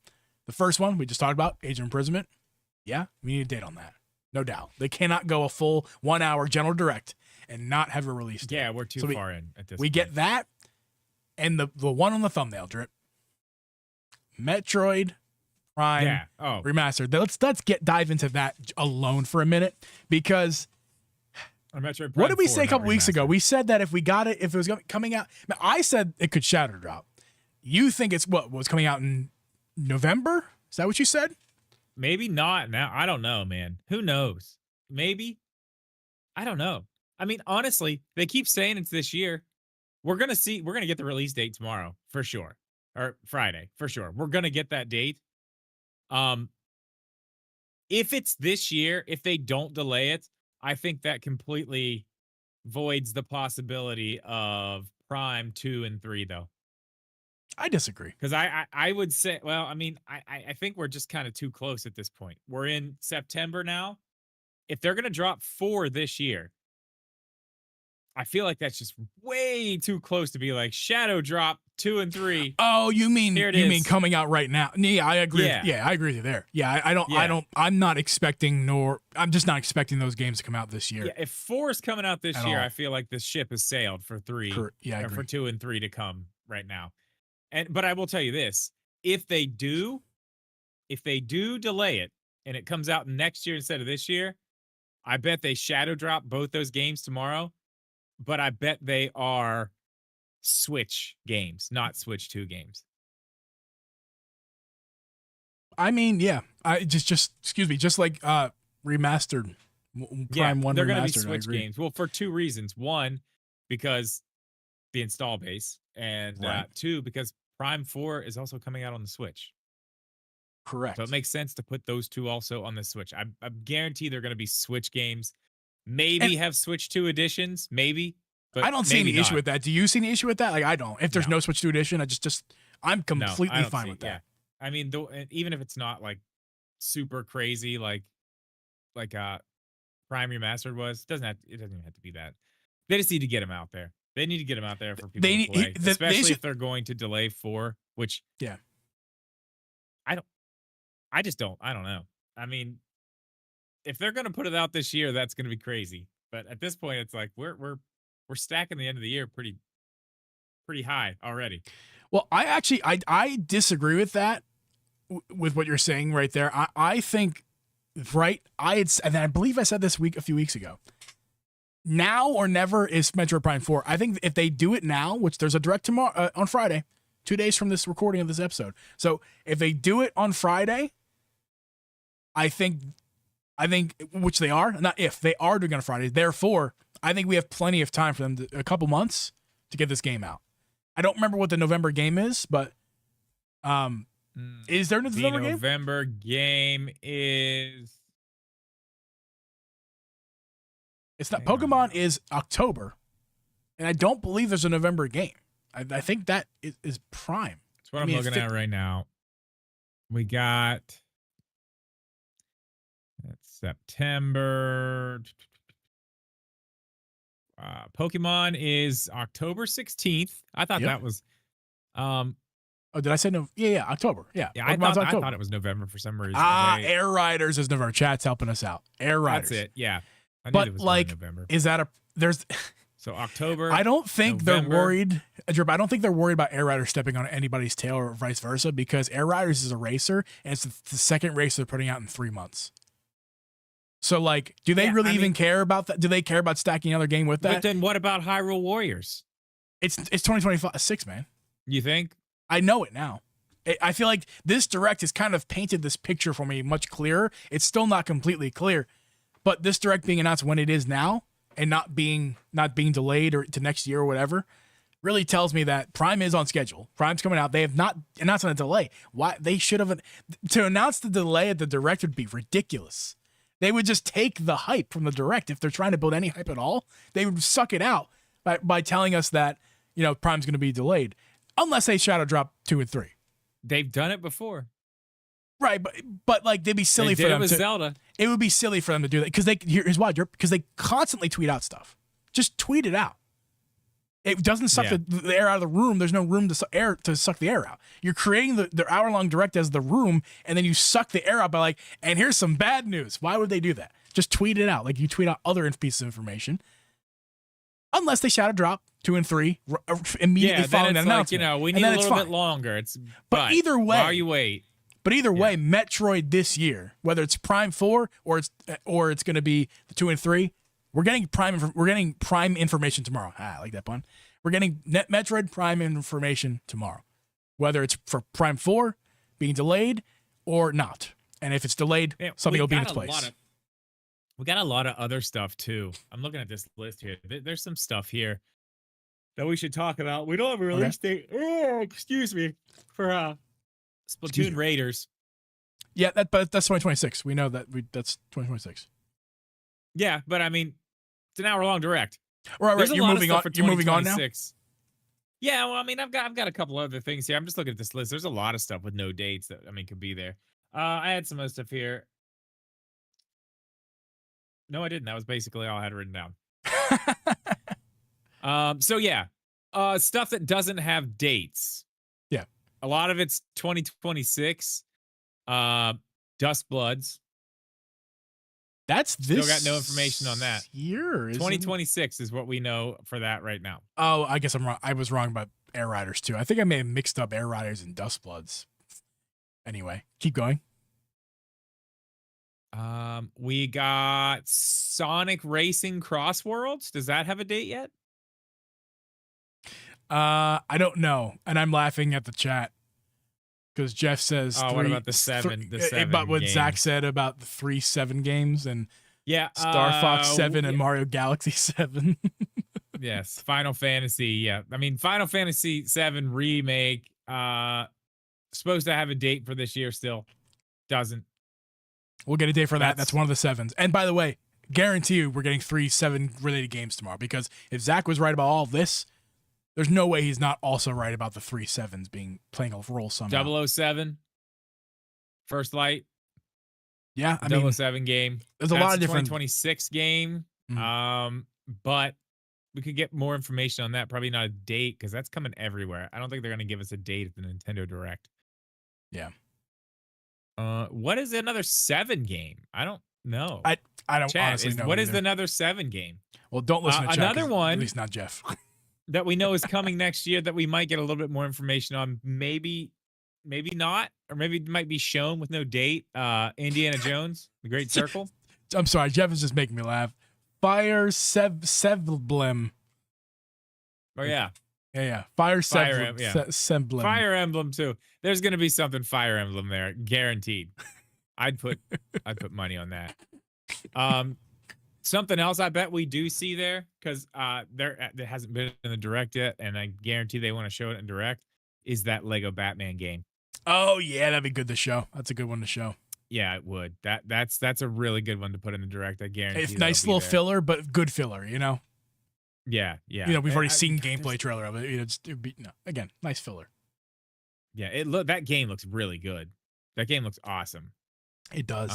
The first one we just talked about, Age of Imprisonment. Yeah, we need a date on that. No doubt. They cannot go a full 1 hour general direct and not have a release date. Yeah, we're too far in at this point. We get that, and the one on the thumbnail, Drip. Metroid Prime Remastered. Let's dive into that alone for a minute, because Metroid Prime what did we 4, say a couple not weeks remastered. ago? We said that if we got it, if it was coming out, I said it could shadow drop. You think it's what was coming out in November? Is that what you said? Maybe not now. I don't know, man. Who knows? Maybe. I don't know. I mean, honestly, they keep saying it's this year. We're going to get the release date tomorrow for sure. Or Friday for sure. We're going to get that date. If it's this year, if they don't delay it, I think that completely voids the possibility of Prime 2 and 3 though. I disagree. Because I would say, well, I mean, I think we're just kind of too close at this point. We're in September now. If they're going to drop 4 this year, I feel like that's just way too close to be like shadow drop 2 and 3. Oh, you mean coming out right now? Yeah, I agree. Yeah. I agree with you there. Yeah, I'm not expecting I'm just not expecting those games to come out this year. Yeah, if 4 is coming out this year, all. I feel like this ship has sailed for 3 I agree. for 2 and 3 to come right now. But I will tell you this, if they do delay it and it comes out next year instead of this year, I bet they shadow drop both those games tomorrow, but I bet they are Switch games, not Switch 2 games. I mean, yeah. I just excuse me, just like remastered Prime 1 they're remastered. Going to be Switch games. Well, for 2 reasons. 1, because the install base, and 2, because Prime 4 is also coming out on the Switch. Correct. So it makes sense to put those 2 also on the Switch. I guarantee they're going to be Switch games. Maybe have Switch 2 editions, maybe. But I don't see any issue with that. Do you see any issue with that? Like, I don't. If there's no Switch 2 edition, I'm completely fine with that. Yeah. I mean, even if it's not like super crazy, like Prime Remastered was, it doesn't even have to be that. They just need to get them out there. They need to get them out there for people to play, especially if they're going to delay 4, which I don't know. I mean, if they're going to put it out this year, that's going to be crazy. But at this point, it's like we're stacking the end of the year pretty high already. Well, I disagree with that, with what you're saying right there. I think, and I believe I said this a few weeks ago. Now or never is Metroid Prime 4. I think if they do it now, which there's a direct tomorrow on Friday, 2 days from this recording of this episode. So if they do it on Friday, I think, which they are, not if, they are doing it on Friday. Therefore, I think we have plenty of time for them, a couple months, to get this game out. I don't remember what the November game is, but is there a November game? The November game is... It's not. Pokemon is October, and I don't believe there's a November game. I think that is Prime. That's what I'm looking at right now. We got... That's September. Pokemon is October 16th. I thought that was... oh, did I say no? Yeah, October. Yeah, I thought it was November for some reason. Air Riders is November. Chat's helping us out. Air Riders. That's it. Yeah. But like, November. is that there's So October. I don't think November. they're worried, Drip. I don't think they're worried about Air Riders stepping on anybody's tail or vice versa, because Air Riders is a racer and it's the second race they're putting out in 3 months. So, like, do they really even care about that? Do they care about stacking another game with that? But then what about Hyrule Warriors? It's 2025, man. You think? I know it now. I feel like this Direct has kind of painted this picture for me much clearer. It's still not completely clear, but this Direct being announced when it is now and not being delayed or to next year or whatever really tells me that Prime is on schedule. Prime's coming out. They have not announced a delay. Why they should have to announce the delay at the Direct would be ridiculous. They would just take the hype from the Direct if they're trying to build any hype at all. They would suck it out by telling us that, you know, Prime's going to be delayed unless they shadow drop 2 and 3. They've done it before. Right, but like they'd be silly for them with to. Zelda. It would be silly for them to do that because here's why, because they constantly tweet out stuff. Just tweet it out. It doesn't suck the air out of the room. There's no room to suck the air out. You're creating the hour-long Direct as the room, and then you suck the air out by like, and here's some bad news. Why would they do that? Just tweet it out like you tweet out other pieces of information. Unless they shadow drop 2 and 3 immediately following that announcement. You know, we need a little bit longer. But either way, while you wait. But either way, Metroid this year, whether it's Prime 4 or it's going to be the 2 and 3, we're getting Prime information tomorrow. I like that pun. We're getting Metroid Prime information tomorrow, whether it's for Prime 4 being delayed or not. And if it's delayed, something will be in its place. We got a lot of other stuff too. I'm looking at this list here. There's some stuff here that we should talk about. We don't have a release date. Oh, excuse me. For Splatoon Raiders. Yeah, but that's 2026. We know that that's 2026. Yeah, but I mean, it's an hour-long Direct. Right. You're moving on. You're moving on now. Yeah, well, I mean, I've got a couple other things here. I'm just looking at this list. There's a lot of stuff with no dates that could be there. I had some other stuff here. No, I didn't. That was basically all I had written down. So yeah, stuff that doesn't have dates. Yeah, a lot of it's 2026. Dust Bloods. That's this. Still got no information on that. Year 2026 is what we know for that right now. Oh, I guess I'm wrong. I was wrong about Air Riders too. I think I may have mixed up Air Riders and Dust Bloods. Anyway, keep going. We got Sonic Racing Cross Worlds. Does that have a date yet? I don't know, and I'm laughing at the chat because Jeff says. Oh, what about the 7? About what games? Zach said about the 3 7 games and Star Fox 7 and Mario Galaxy 7. Yes, Final Fantasy. Yeah, I mean Final Fantasy 7 remake. Supposed to have a date for this year, still doesn't. We'll get a date for that. That's one of the 7s. And by the way, guarantee you we're getting 3 7 related games tomorrow, because if Zach was right about all of this, there's no way he's not also right about the 3 7s playing a role somehow. 007, First Light. Yeah, I mean, 007 game. There's a lot of different 2026 game. Mm-hmm. But we could get more information on that. Probably not a date, because that's coming everywhere. I don't think they're going to give us a date at the Nintendo Direct. Yeah. What is another 7 game? I don't know. I don't honestly know. What is another 7 game? Well, don't listen to Chuck. Another one, at least not Jeff, that we know is coming next year that we might get a little bit more information on. Maybe not, or maybe it might be shown with no date. Indiana Jones, The Great Circle. I'm sorry, Jeff is just making me laugh. Fire Semblem. Oh yeah. Yeah. Fire Semblem. Fire Emblem too. There's gonna be something Fire Emblem there, guaranteed. I'd put money on that. Something else I bet we do see there, because there hasn't been in the Direct yet, and I guarantee they want to show it in Direct, is that Lego Batman game. Oh yeah, that'd be good to show. That's a good one to show. Yeah, it would. That's a really good one to put in the Direct. I guarantee. It's nice little filler, but good filler. You know. Yeah. You know, we've already seen gameplay trailer of it. You know, again, nice filler. Yeah, that game looks really good. That game looks awesome. It does.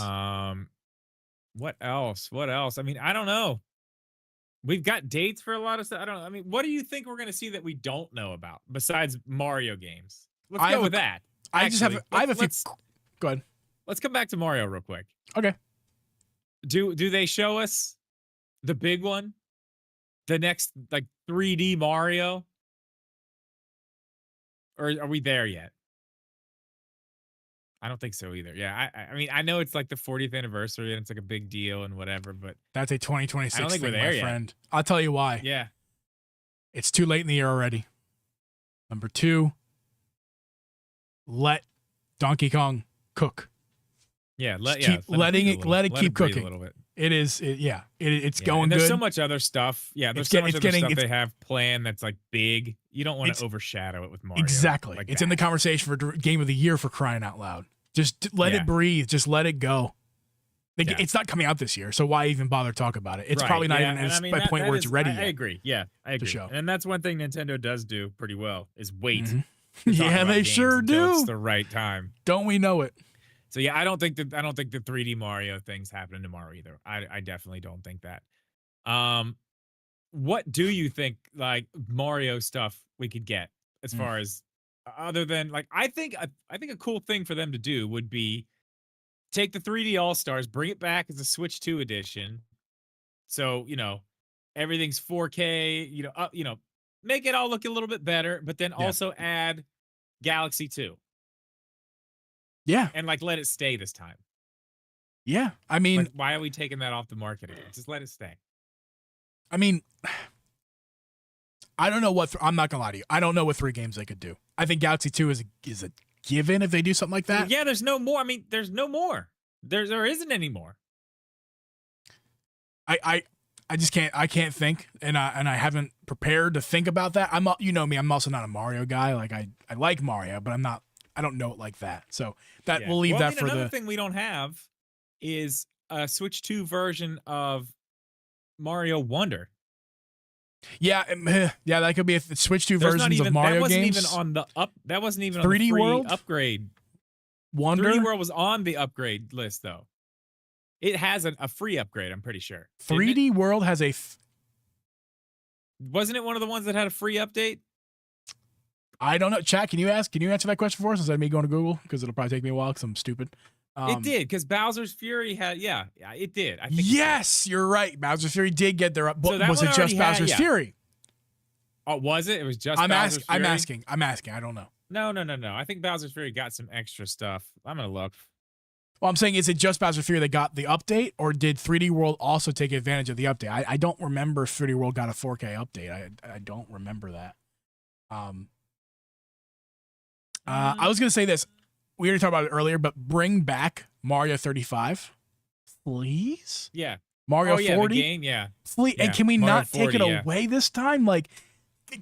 What else? I mean, I don't know. We've got dates for a lot of stuff. I mean, what do you think we're going to see that we don't know about besides Mario games? Let's go with that. I have a few. Go ahead. Let's come back to Mario real quick. Okay. Do they show us the big one? the next like 3D Mario? Or are we there yet? I don't think so either. Yeah, I mean, I know it's like the 40th anniversary and it's like a big deal and whatever, but That's a I don't 2026 think we're thing, there my yet. friend. I'll tell you why. Yeah. It's too late in the year already. Number 2, let Donkey Kong cook. Yeah, let it keep cooking. A little bit. It's Yeah, going and there's good. so much other stuff. Yeah, there's It's so get- much it's other getting- stuff it's- they have planned that's like big. You don't want It's- to overshadow it with Mario. Exactly. Like It's that. in the conversation for game of the year, for crying out loud. Just let Yeah. it breathe. Just let it go. Yeah. It's not coming out this year, so why even bother talk about it? It's Right, probably not yeah, even and at I mean, a that- point that where it's is- ready I yet. agree. Yeah, I agree. show. And that's one thing Nintendo does do pretty well is wait. Mhm. to talk Yeah, about they games sure until do. It's the right time. Don't we know it? So yeah, I don't think the 3D Mario thing's happening tomorrow either. I definitely don't think that. What do you think like Mario stuff we could get as far as other than like I think a cool thing for them to do would be take the 3D All Stars, bring it back as a Switch 2 edition. So, everything's 4K, make it all look a little bit better, but then also add Galaxy 2 Yeah. and like let it stay this time. Yeah. I mean, Like, why are we taking that off the market again? Just let it stay. I don't know what I'm not gonna lie to you. I don't know what 3 games they could do. I think Galaxy 2 is a given if they do something like that. Yeah, there's no more. I mean, there's no more. There isn't any more. I just can't think, and I haven't prepared to think about that. You know me, I'm also not a Mario guy. Like I like Mario, but I don't know it like that. So that Yeah. we'll leave Well, I that mean, for another the thing we don't have is a Switch 2 version of Mario Wonder. yeah that could be if it's Switch 2 There's not versions even, of Mario that wasn't games. even on the up. That wasn't even 3D on the free World? upgrade. Wonder 3D World was on the upgrade list though. It has a free upgrade. I'm pretty sure. Didn't it? 3D World has a Wasn't it one of the ones that had a free update? I don't know. Chat, can you answer that question for us instead of me going to Google? Because it'll probably take me a while because I'm stupid. It did because Bowser's Fury had. Yeah, it did. I think it did. Yes, you're right. Bowser's Fury did get their up. So that Was one it just already had- Bowser's yeah. Fury? Oh, was it? It was just. I'm Bowser's Fury? I'm asking. I don't know. No. I think Bowser's Fury got some extra stuff. I'm gonna look. Well, I'm saying, is it just Bowser's Fury that got the update, or did 3D World also take advantage of the update? I don't remember if 3D World got a 4K update. I don't remember that. I was gonna say this. We already talked about it earlier, but bring back Mario 35, please. Yeah. Mario Oh yeah, 40, the game. Yeah. please. Yeah, And can we Mario not take 40, it yeah. away this time? Like,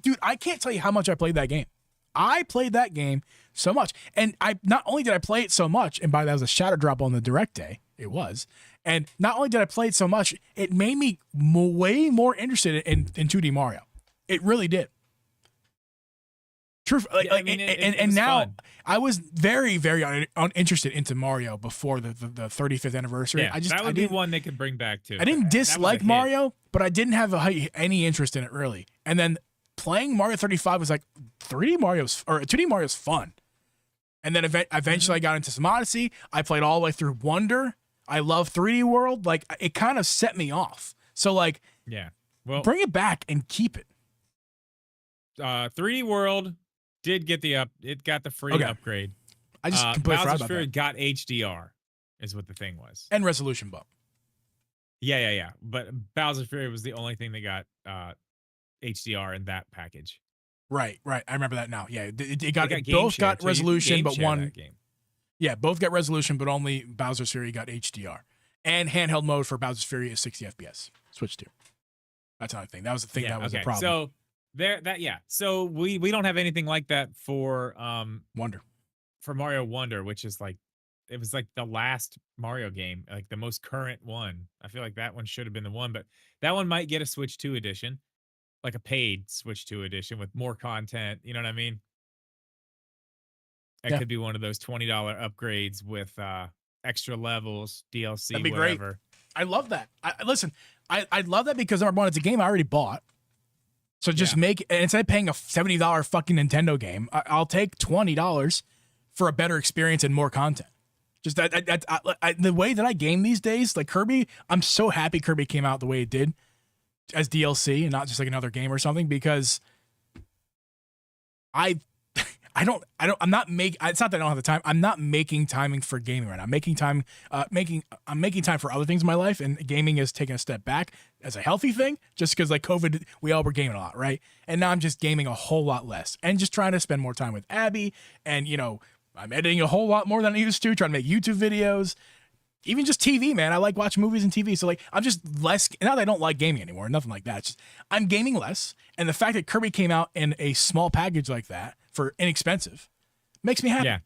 dude, I can't tell you how much I played that game. I played that game so much, and I not only did I play it so much, and by that was a shadow drop on the direct day. It was, and not only did I play it so much, it made me way more interested in 2D Mario. It really did. True, Yeah, I mean, it and was now fun. I was very, very uninterested into Mario before the 35th anniversary. Yeah. That would be one they could bring back too. I didn't That was a dislike hit. Mario, but I didn't have any interest in it really. And then playing Mario 35 was like 2D Mario's fun. And then eventually I got into some Odyssey. I played all the way through Wonder. I love 3D World. Like, it kind of set me off. So like, Yeah. Well, bring it back and keep it. 3D World did get it got the free Okay. upgrade. I just completely forgot Bowser's about Fury that. got HDR, is what the thing was. And resolution bump. Yeah. But Bowser's Fury was the only thing that got HDR in that package. Right. I remember that now. Yeah, it They got game both share, got too. You can resolution, game but share one. that game. Yeah, both got resolution, but only Bowser's Fury got HDR. And handheld mode for Bowser's Fury is 60 FPS. Switch to. That's another thing. That was the thing that was a problem. So So we don't have anything like that for Wonder. for Mario Wonder, which is like it was like the last Mario game, like the most current one. I feel like that one should have been the one, but that one might get a Switch 2 edition, like a paid Switch 2 edition with more content. You know what I mean? It Yeah. could be one of those $20 upgrades with extra levels, DLC, That'd be great. whatever. I love that. Listen, I love that because number one, it's a game I already bought. So just Yeah. make, and instead of paying a $70 fucking Nintendo game, I'll take $20 for a better experience and more content. Just the way that I game these days, like Kirby, I'm so happy Kirby came out the way it did. as DLC and not just like another game or something, because I'm not making, it's not that I don't have the time. I'm not making timing for gaming right now. I'm making time for other things in my life, and gaming is taking a step back as a healthy thing, just because like COVID, we all were gaming a lot, right? And now I'm just gaming a whole lot less and just trying to spend more time with Abby. And, you know, I'm editing a whole lot more than I used to, trying to make YouTube videos, even just TV, man. I like watching movies and TV. So like, I'm just less, not that I don't like gaming anymore, nothing like that. It's just, I'm gaming less. And the fact that Kirby came out in a small package like that for inexpensive makes me happy. Yeah.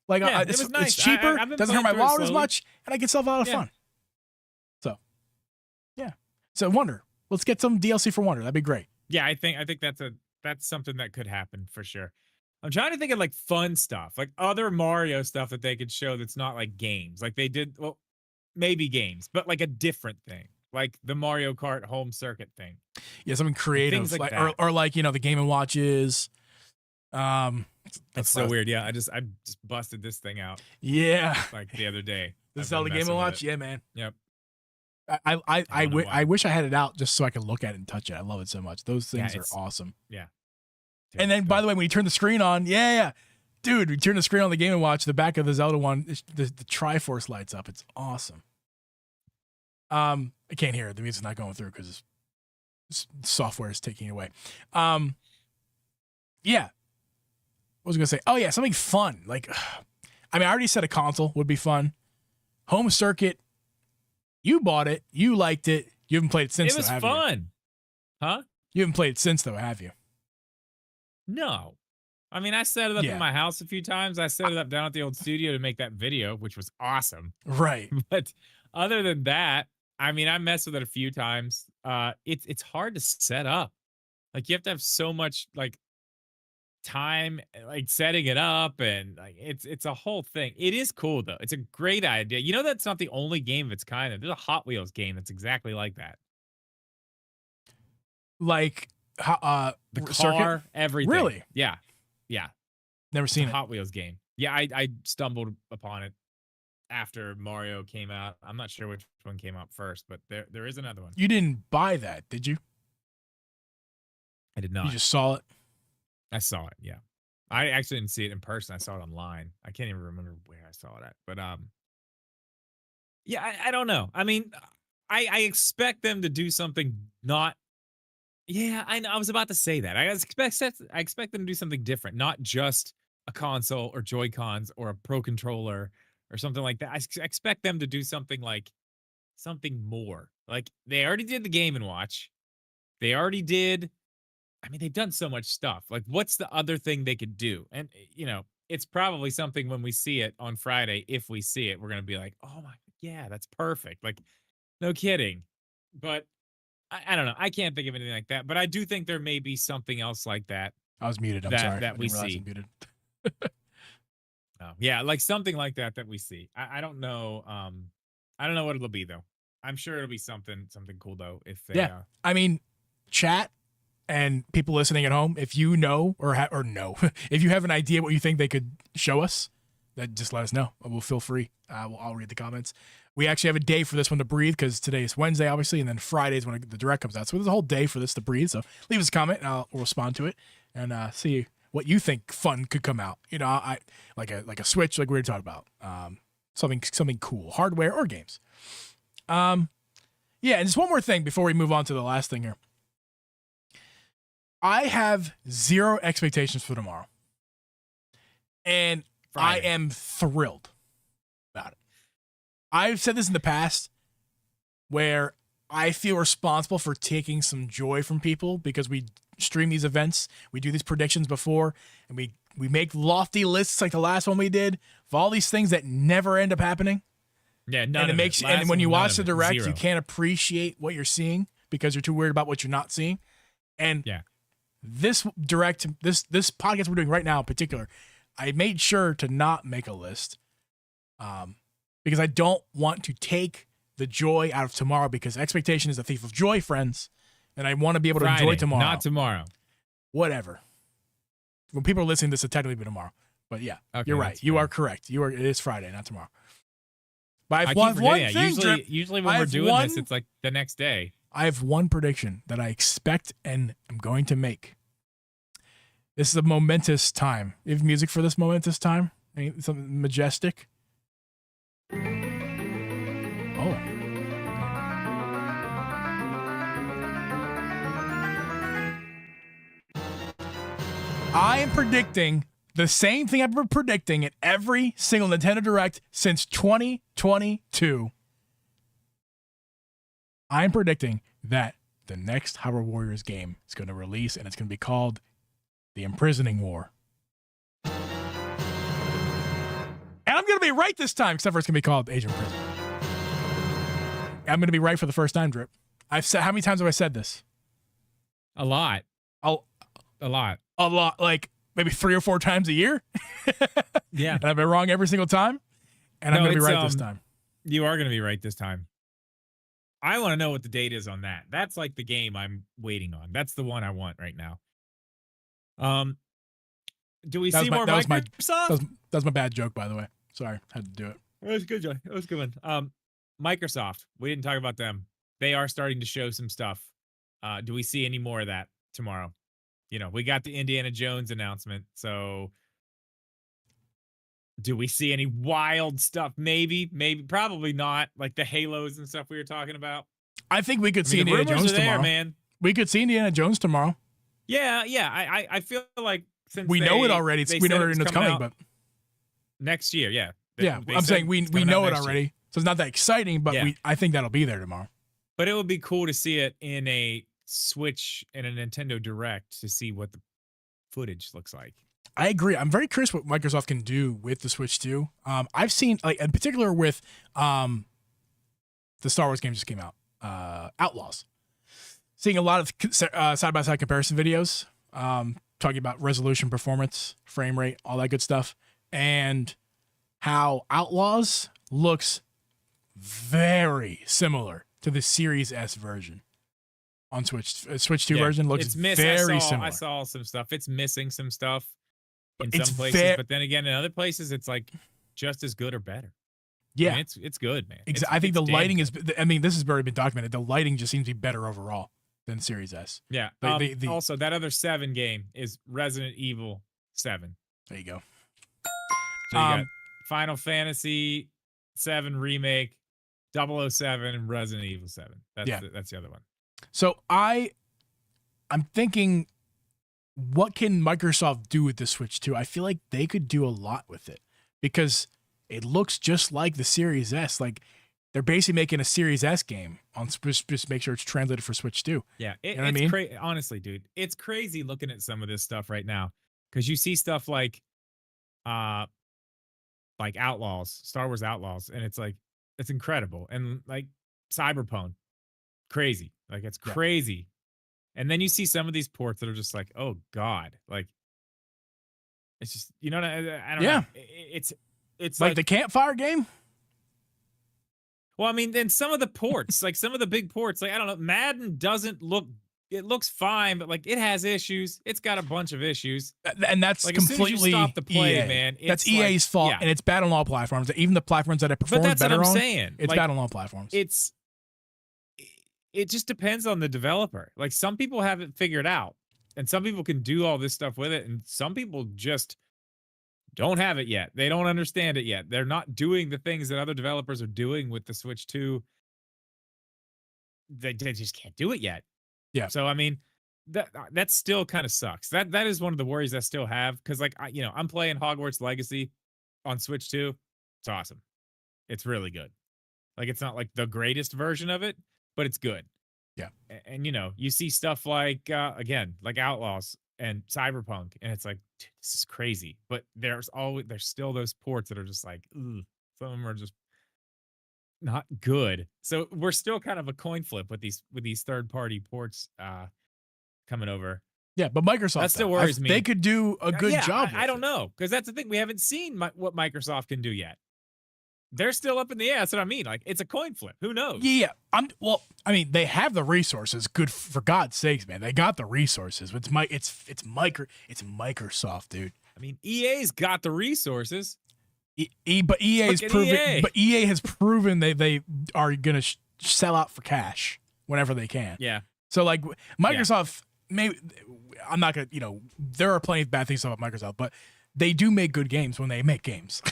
Like Yeah, it's, nice. it's cheaper, I've been doesn't hurt my playing through it wallet as slowly. much, and I get stuff a lot of fun. So, yeah. So Wonder, let's get some DLC for Wonder. That'd be great. Yeah, I think that's something that could happen for sure. I'm trying to think of like fun stuff, like other Mario stuff that they could show that's not like games. Like they did, well, maybe games, but like a different thing, like the Mario Kart home circuit thing. Yeah, something creative, things like like that. or like, you know, the Game and Watches. That's so weird. Yeah, I just busted this thing out Yeah, like the other day. the I've been Zelda Game messing and with Watch. it. Yeah, man. Yep. I wish I had it out just so I could look at it and touch it. I love it so much. Those things are awesome. Yeah. And then, by the way, when you turn the screen on, dude, we turn the screen on the Game and Watch. The back of the Zelda one, the Triforce lights up. It's awesome. I can't hear it. The music's not going through because software is taking it away. Yeah. What was I gonna say? Oh yeah, something fun. Like, I mean, I already said a console would be fun. Home circuit. You bought it. You liked it. You haven't played it since. It was though, have fun. You? Huh? You haven't played it since, though, have you? No. I mean, I set it up Yeah. in my house a few times. I set it up down at the old studio to make that video, which was awesome. Right. But other than that, I mean, I messed with it a few times. It's hard to set up. Like you have to have so much like time, like setting it up, and like it's a whole thing. It is cool though. It's a great idea. You know, that's not the only game of its kind. There's a Hot Wheels game that's exactly like that. Like, The circuit? car, everything. Really? Yeah. Yeah. Never It's seen a it. Hot Wheels game. Yeah, I stumbled upon it after Mario came out. I'm not sure which one came out first, but there is another one. You didn't buy that, did you? I did not. You just saw it. I saw it. Yeah, I actually didn't see it in person. I saw it online. I can't even remember where I saw it at. But yeah, I don't know. I mean, I expect them to do something not. Yeah, I know. I was about to say that. I expect them to do something different, not just a console or Joy-Cons or a Pro controller or something like that. I expect them to do something like something more. Like they already did the Game and Watch. They already did. I mean, they've done so much stuff. Like, what's the other thing they could do? And you know, it's probably something when we see it on Friday. If we see it, we're gonna be like, "Oh my, yeah, that's perfect." Like, no kidding. But I don't know. I can't think of anything like that. But I do think there may be something else like that. I was muted. I'm That- sorry. that I we didn't realize see. I'm muted. Yeah, like something like that we see. I don't know. I don't know what it'll be though. I'm sure it'll be something cool though. If they, Yeah. I mean, chat and people listening at home, if you know or no, if you have an idea what you think they could show us, then just let us know. We'll feel free. I'll read the comments. We actually have a day for this one to breathe because today is Wednesday, obviously, and then Friday is when the direct comes out. So there's a whole day for this to breathe. So leave us a comment and we'll respond to it and see what you think fun could come out. You know, I like a Switch, like we were talking about. Something cool, hardware or games. Yeah, and just one more thing before we move on to the last thing here. I have zero expectations for tomorrow. And Friday. I am thrilled about it. I've said this in the past where I feel responsible for taking some joy from people because we stream these events, we do these predictions before, and we make lofty lists like the last one we did of all these things that never end up happening. yeah, none And it of makes it. and Last when you one, none watch of the it. direct, Zero. you can't appreciate what you're seeing because you're too worried about what you're not seeing. And Yeah. this direct, this podcast we're doing right now in particular, I made sure to not make a list, because I don't want to take the joy out of tomorrow because expectation is a thief of joy, friends, and I want to be able to enjoy Friday, tomorrow. not tomorrow. Whatever. When people are listening to this, it'll technically be tomorrow. But yeah, Okay, you're right. that's You fair. are correct. It is Friday, not tomorrow. But I I have keep one forgetting that. thing. Usually I when we're have doing this, one- it's like the next day. I have one prediction that I expect and I'm going to make. This is a momentous time. You have music for this momentous time? Something majestic? Oh. I am predicting the same thing I've been predicting at every single Nintendo Direct since 2022. I'm predicting that the next Hyrule Warriors game is going to release, and it's going to be called The Imprisoning War. And I'm going to be right this time, except for it's going to be called Age of Imprisonment. I'm going to be right for the first time, Drip. I've said, how many times have I said this? A lot. A lot. Like maybe 3 or 4 times a year. Yeah. And I've been wrong every single time. And I'm going to be right this time. You are going to be right this time. I want to know what the date is on that. That's like the game I'm waiting on. That's the one I want right now. Do we see more Microsoft? That was my bad joke, by the way. Sorry, had to do it. That was good, Joy. That was a good one. Microsoft. We didn't talk about them. They are starting to show some stuff. Do we see any more of that tomorrow? You know, we got the Indiana Jones announcement. So do we see any wild stuff? Maybe, probably not. Like the Halos and stuff we were talking about. I think we could see Indiana Jones tomorrow. Man. We could see Indiana Jones tomorrow. Yeah. I feel like since we know it already. We know it's coming, but next year, yeah. I'm saying we know it already. So it's not that exciting, but I think that'll be there tomorrow. But it would be cool to see it in a Switch and a Nintendo Direct to see what the footage looks like. I agree. I'm very curious what Microsoft can do with the Switch too. I've seen, like, in particular with the Star Wars game just came out, Outlaws. Seeing a lot of side-by-side comparison videos, talking about resolution, performance, frame rate, all that good stuff, and how Outlaws looks very similar to the Series S version on Switch. Switch 2 version looks very similar. I saw some stuff. It's missing some stuff in some places, but then again, in other places, it's like just as good or better. Yeah, I mean, it's good, man. I think the lighting is. I mean, this has already been documented. The lighting just seems to be better overall than Series S. Yeah. Also, that other 7 game is Resident Evil 7. There you go. So you got Final Fantasy 7 Remake, 007, and Resident Evil 7. That's the other one. So I'm thinking, what can Microsoft do with the Switch 2? I feel like they could do a lot with it because it looks just like the Series S. Like, they're basically making a Series S game on just make sure it's translated for Switch 2. Yeah, you know what I mean? Honestly, dude, it's crazy looking at some of this stuff right now because you see stuff like Outlaws, Star Wars Outlaws, and it's like it's incredible, and like Cyberpunk, crazy, like it's crazy, and then you see some of these ports that are just like, oh god, like it's just I don't know, it's like the Campfire game. Well, I mean, then some of the ports, like some of the big ports, like I don't know, Madden doesn't look. It looks fine, but like it has issues. It's got a bunch of issues, and that's like, completely as soon as you stop the play, EA. man. That's EA's fault, and it's bad on all platforms. Even the platforms that it performs better on, it's like, bad on all platforms. It just depends on the developer. Like some people have it figured out, and some people can do all this stuff with it, and some people just don't have it yet. They don't understand it yet. They're not doing the things that other developers are doing with the Switch 2. They just can't do it yet. Yeah. So I mean, that still kind of sucks. That is one of the worries I still have because like I'm playing Hogwarts Legacy on Switch 2. It's awesome. It's really good. Like it's not like the greatest version of it, but it's good. Yeah. And you see stuff like again, like Outlaws and Cyberpunk, and it's like this is crazy. But there's still those ports that are just like, ugh. Some of them are just not good. So we're still kind of a coin flip with these third-party ports coming over. Yeah, but Microsoft, that still worries me. They could do a good job. I don't know, because that's the thing. We haven't seen what Microsoft can do yet. They're still up in the air. That's what I mean. Like it's a coin flip. Who knows? Yeah. I mean, they have the resources. Good for God's sakes, man. They got the resources. It's Microsoft, dude. I mean, EA's got the resources. But EA has proven they are gonna sell out for cash. whenever they can. Yeah. So like Microsoft, maybe I'm not gonna, there are plenty of bad things about Microsoft, but they do make good games when they make games.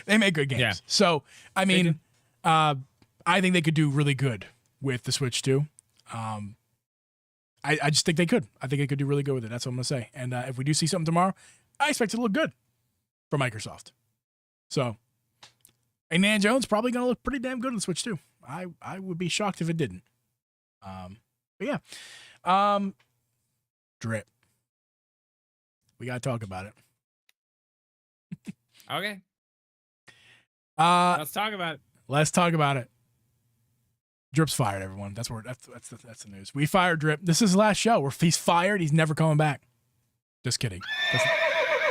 They make good games. Yeah. So I mean, I think they could do really good with the Switch too. I just think they could. I think they could do really good with it. That's what I'm gonna say. And if we do see something tomorrow, I expect it to look good for Microsoft. So, Indiana Jones probably gonna look pretty damn good on the Switch too. I would be shocked if it didn't. But yeah. Drip. We gotta talk about it. Okay. Let's talk about it. Let's talk about it. Drip's fired, everyone. That's the news. We fired Drip. This is his last show. He's fired. He's never coming back. Just kidding.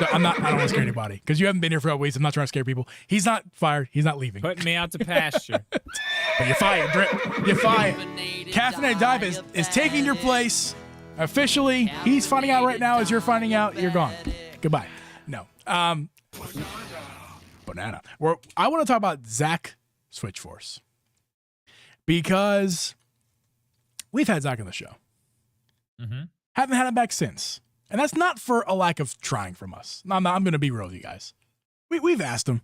I don't want to scare anybody because you haven't been here for a week. I'm not trying to scare people. He's not fired. He's not leaving. Putting me out to pasture. But you're fired, Drip. You're fired. Caffeinated Dive is taking your place officially. He's finding out right now as you're finding out. You're gone. Goodbye. No. Banana. I want to talk about Zach Switchforce because we've had Zach on the show. Mm-hmm. Haven't had him back since. And that's not for a lack of trying from us. No, I'm going to be real with you guys. We've asked him.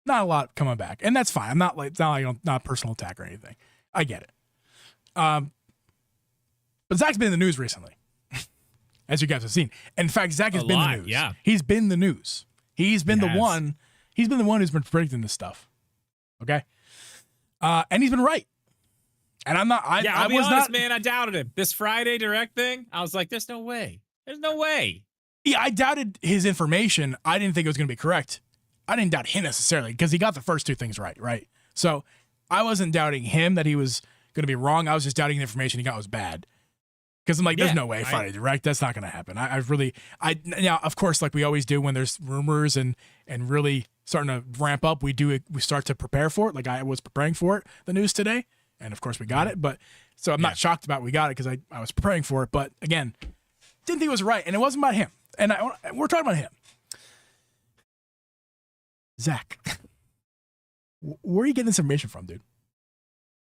Not a lot coming back. And that's fine. It's not like not a personal attack or anything. I get it. But Zach's been in the news recently. As you guys have seen. In fact, Zach has been in the news. Yeah. He's been the news. He's been the one who's been predicting this stuff. Okay? And he's been right. And I'm not I'll be honest, man, I doubted him. This Friday Direct thing, I was like, there's no way. There's no way. Yeah, I doubted his information. I didn't think it was going to be correct. I didn't doubt him necessarily because he got the first two things right? So I wasn't doubting him that he was going to be wrong. I was just doubting the information he got was bad. Because I'm like, there's no way Friday Direct. That's not going to happen. Now, of course, like we always do when there's rumors and really starting to ramp up, we start to prepare for it. Like I was preparing for it, the news today. And of course we got it. But so I'm not shocked about we got it because I was preparing for it. But again, didn't think it was right. And it wasn't about him. And we're talking about him. Zach, where are you getting this information from, dude?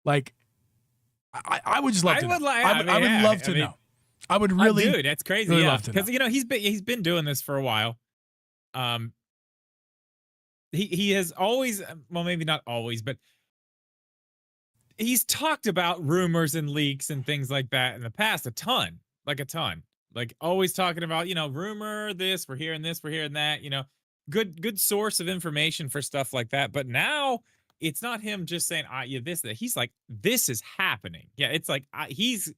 Like, I would just love to know. I would love to know. I would really, dude, that's crazy. Really love to know. Because he's been doing this for a while. He has always, well, maybe not always, but he's talked about rumors and leaks and things like that in the past a ton. Like always talking about, rumor this, we're hearing that, good source of information for stuff like that. But now it's not him just saying, this, that. He's like, this is happening. Yeah, it's like he's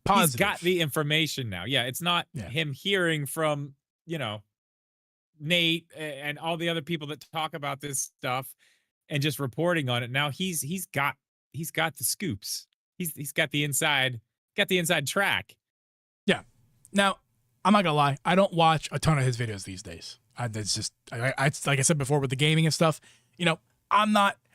positive. He's got the information now. Yeah, it's not him hearing from, Nate and all the other people that talk about this stuff and just reporting on it. Now he's got the scoops. He's got the inside track. Yeah. Now, I'm not gonna lie. I don't watch a ton of his videos these days. It's just, like I said before with the gaming and stuff,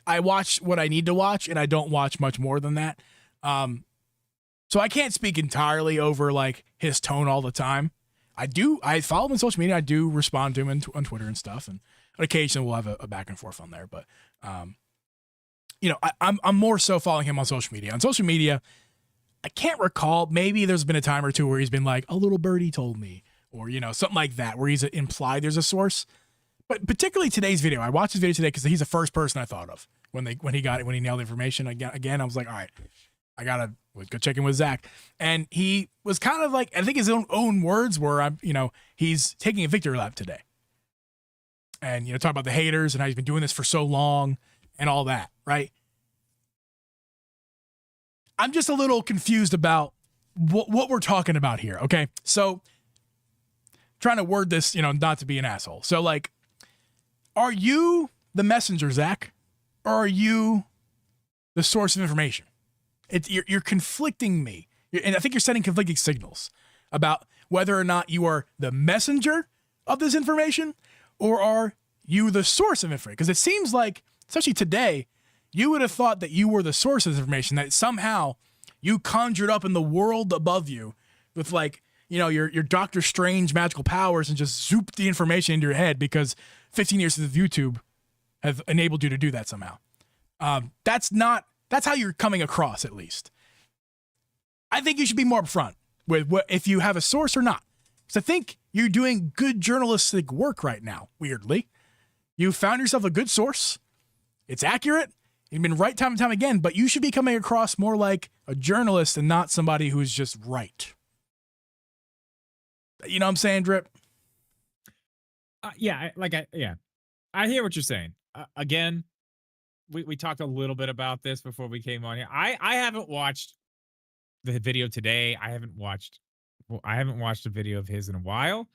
I watch what I need to watch and I don't watch much more than that. So I can't speak entirely over like his tone all the time. I follow him on social media. I do respond to him on Twitter and stuff. And occasionally we'll have a back and forth on there. But, I'm more so following him on social media. On social media, I can't recall. Maybe there's been a time or two where he's been like, a little birdie told me, or, something like that, where he's implied there's a source. But particularly today's video, I watched his video today because he's the first person I thought of when he nailed the information again. I was like, all right, I gotta go check in with Zach. And he was kind of like, I think his own words were, he's taking a victory lap today. And, talk about the haters and how he's been doing this for so long and all that, right? I'm just a little confused about what we're talking about here, okay? So, trying to word this, not to be an asshole. So, like, are you the messenger, Zach? Or are you the source of information? You're conflicting me. And I think you're sending conflicting signals about whether or not you are the messenger of this information or are you the source of information? Because it seems like, especially today, you would have thought that you were the source of this information, that somehow you conjured up in the world above you with like, your Doctor Strange magical powers and just zooped the information into your head because 15 years of YouTube have enabled you to do that somehow. That's not That's how you're coming across, at least. I think you should be more upfront with if you have a source or not. Because I think you're doing good journalistic work right now, weirdly. You found yourself a good source. It's accurate. You've been right time and time again, but you should be coming across more like a journalist and not somebody who's just right. You know what I'm saying, Drip? Yeah. I hear what you're saying. Again, we talked a little bit about this before we came on here. I haven't watched the video today. I haven't watched a video of his in a while.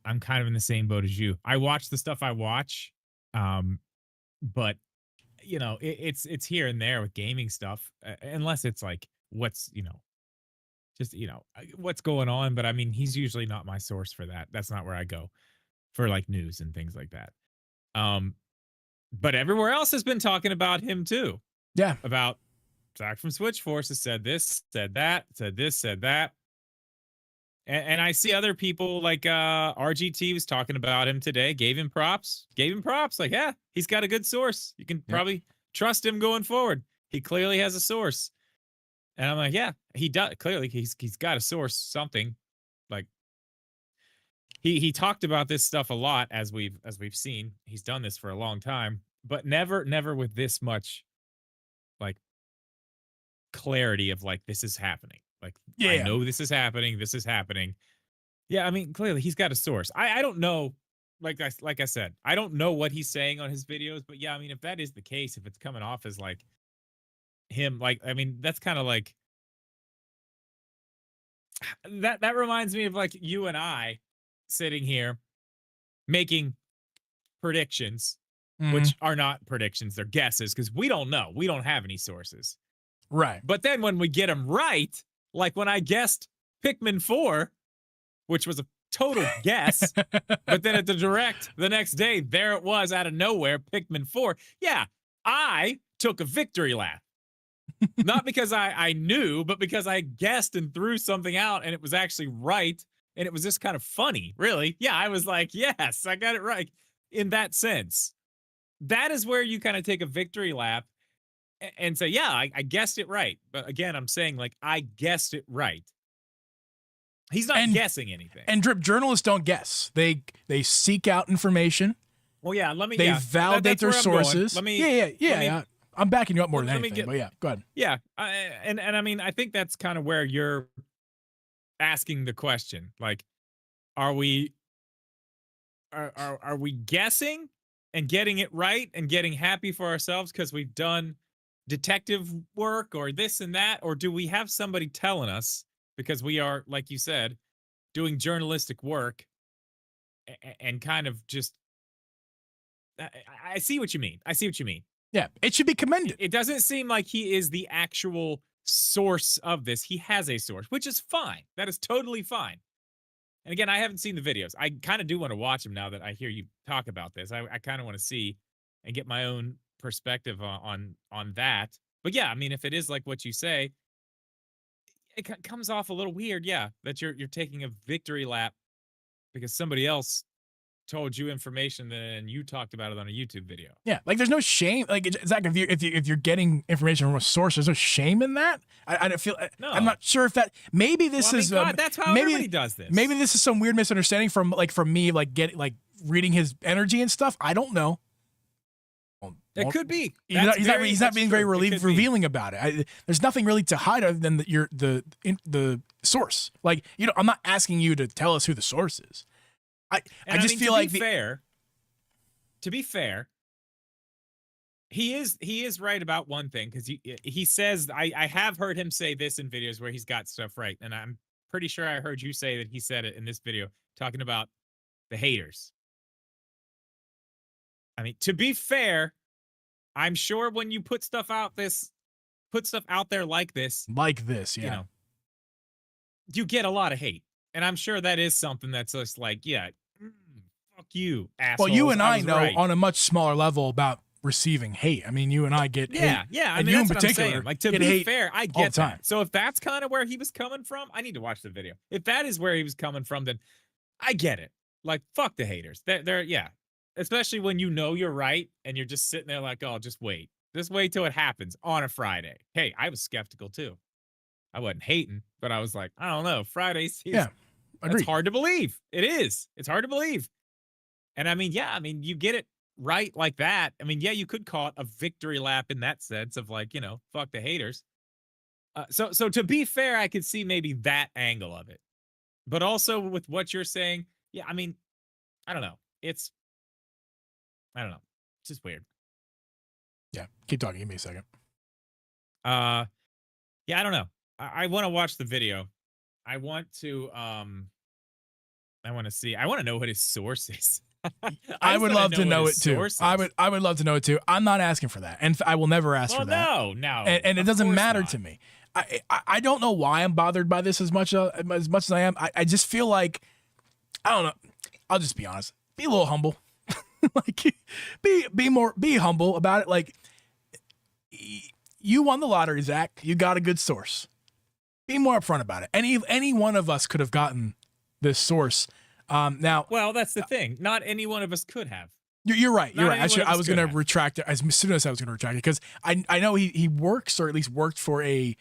I'm kind of in the same boat as you. I watch the stuff I watch, but you know, it's here and there with gaming stuff, unless it's like what's what's going on. But I mean, he's usually not my source for that. That's not where I go for like news and things like that. But everywhere else has been talking about him too. Yeah, About Zach from Switch Force has said this, said that, said this, said that. And I see other people like RGT was talking about him today, gave him props. Like, yeah, he's got a good source. You can probably trust him going forward. He clearly has a source. And I'm like, yeah, he does. Clearly, he's got a source, something. Like, he talked about this stuff a lot as we've seen. He's done this for a long time, but never with this much like clarity of like, this is happening. Like, I know this is happening. This is happening. Yeah, I mean, clearly he's got a source. I don't know. Like I said, I don't know what he's saying on his videos, but yeah, I mean, if that is the case, if it's coming off as like him, like, I mean, that's kind of like that reminds me of like you and I sitting here making predictions, which are not predictions, they're guesses, because we don't know. We don't have any sources. Right. But then when we get them right, like when I guessed Pikmin 4, which was a total guess, but then at the direct the next day, there it was out of nowhere, Pikmin 4. Yeah, I took a victory lap. Not because I knew, but because I guessed and threw something out and it was actually right. And it was just kind of funny, really. Yeah, I was like, yes, I got it right. In that sense, that is where you kind of take a victory lap and say, yeah, I guessed it right. But again, I'm saying like, I guessed it right. He's not guessing anything. And Drip, journalists don't guess. They seek out information. Well, yeah, They validate their sources. Yeah. I'm backing you up more than anything, but yeah, go ahead. Yeah, and I mean, I think that's kind of where you're asking the question. Like, are we guessing and getting it right and getting happy for ourselves because we've done detective work or this and that, or do we have somebody telling us because we are, like you said, doing journalistic work and kind of just I see what you mean. Yeah, it should be commended. It doesn't seem like he is the actual source of this. He has a source, which is fine. That is totally fine. And again, I haven't seen the videos. I kind of do want to watch them now that I hear you talk about this. I kind of want to see and get my own perspective on that. But yeah, I mean, if it is like what you say, it comes off a little weird. Yeah, that you're taking a victory lap because somebody else told you information and you talked about it on a YouTube video. Yeah, like there's no shame. Like Zach, if you're getting information from a source, there's no shame in that. I don't feel. No. I'm not sure if that. Maybe this is. God, that's how everybody does this. Maybe this is some weird misunderstanding from me, like reading his energy and stuff. I don't know. It could be. He's not being very revealing about it. There's nothing really to hide other than the source. Like, I'm not asking you to tell us who the source is. I just feel like to be fair, he is right about one thing, because he says I have heard him say this in videos where he's got stuff right, and I'm pretty sure I heard you say that he said it in this video talking about the haters. I mean, to be fair, I'm sure when you put stuff out there like this, yeah, you get a lot of hate. And I'm sure that is something that's just like, yeah, fuck you, asshole. Well, you and I know on a much smaller level about receiving hate. I mean, you and I get hate. Yeah. I and mean, you that's in particular, what I'm saying. Like, to be fair, I get that. Time. So if that's kind of where he was coming from, I need to watch the video. If that is where he was coming from, then I get it. Like, fuck the haters. They're yeah. Especially when you know you're right and you're just sitting there like, oh, just wait. Just wait till it happens on a Friday. Hey, I was skeptical too. I wasn't hating, but I was like, I don't know. Friday seems Yeah, that's agreed. hard to believe. It is. It's hard to believe. And I mean, yeah, I mean, you get it right like that. I mean, yeah, you could call it a victory lap in that sense of like, fuck the haters. So to be fair, I could see maybe that angle of it. But also with what you're saying, yeah, I mean, I don't know. I don't know. It's just weird. Yeah, keep talking. Give me a second. Yeah, I don't know. I want to watch the video. I want to see. I want to know what his source is. I would love to know what it his too. source is. I would love to know it too. I'm not asking for that, and I will never ask for that. No, and it of doesn't course matter not. to me. I don't know why I'm bothered by this as much as I am. I just feel like, I don't know. I'll just be honest. Be a little humble. Like, be humble about it. Like, you won the lottery, Zach. You got a good source. Be more upfront about it. Any one of us could have gotten this source. Now, Well, that's the thing. Not any one of us could have. you're right. You're right. anyone of I us was could going to have. retract it as soon as I was going to retract it because I know he works or at least worked for a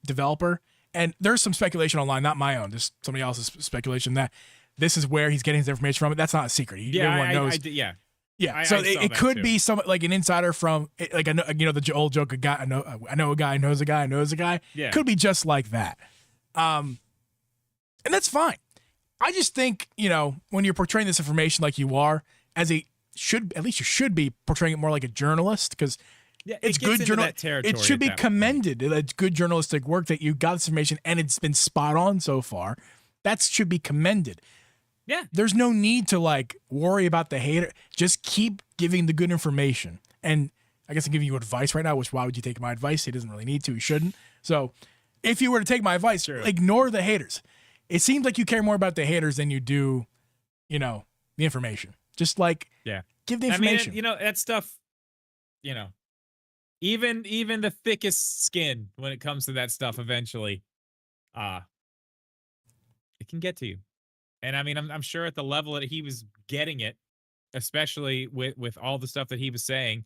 developer, and there's some speculation online, not my own, just somebody else's speculation that this is where he's getting his information from. That's not a secret. Everyone knows. Yeah. Yeah, so I saw it that could too. be some like an insider from like the old joke. A guy I know a guy knows a guy knows a guy. Yeah. Could be just like that, and that's fine. I just think when you're portraying this information like you are, at least you should be portraying it more like a journalist because Yeah, it's it gets good into journal. that territory It should at be that point. commended. It's good journalistic work that you got this information and it's been spot on so far. That should be commended. Yeah. There's no need to like worry about the hater. Just keep giving the good information. And I guess I'm giving you advice right now, which why would you take my advice? He doesn't really need to. He shouldn't. So if you were to take my advice, ignore the haters. It seems like you care more about the haters than you do, the information. Just like give the information. I mean, that stuff, even the thickest skin when it comes to that stuff eventually, it can get to you. And I mean, I'm sure at the level that he was getting it, especially with all the stuff that he was saying,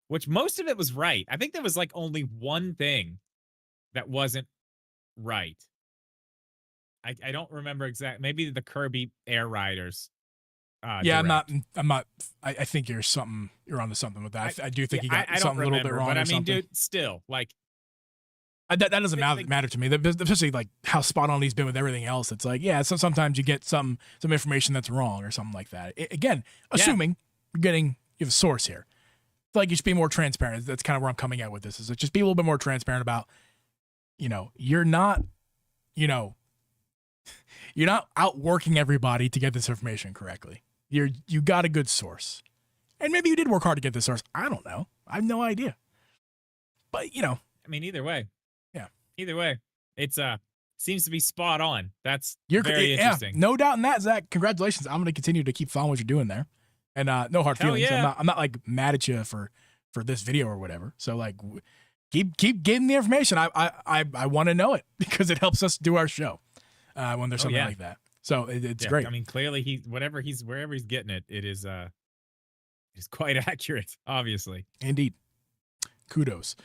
which most of it was right. I think there was like only one thing that wasn't right. I don't remember exactly. Maybe the Kirby Air Riders. Yeah, direct. I'm not. I think you're onto something with that. I do think you got I don't something a little bit remember, wrong. but or I mean, something. dude, still like. That doesn't matter to me, especially like how spot on he's been with everything else. It's like, so sometimes you get some information that's wrong or something like that. Again, assuming you have a source here. I feel like you should be more transparent. That's kind of where I'm coming at with this. Is just be a little bit more transparent about, you're not, you're not outworking everybody to get this information correctly. You got a good source, and maybe you did work hard to get this source. I don't know. I have no idea. But I mean, either way. Either way, it's seems to be spot on. That's very interesting. No doubt in that, Zach. Congratulations. I'm going to continue to keep following what you're doing there, and no hard feelings. Yeah. I'm not like mad at you for this video or whatever. So like, keep getting the information. I want to know it because it helps us do our show when there's something like that. So it's great. I mean, clearly wherever he's getting it, it is quite accurate. Obviously, indeed. Kudos.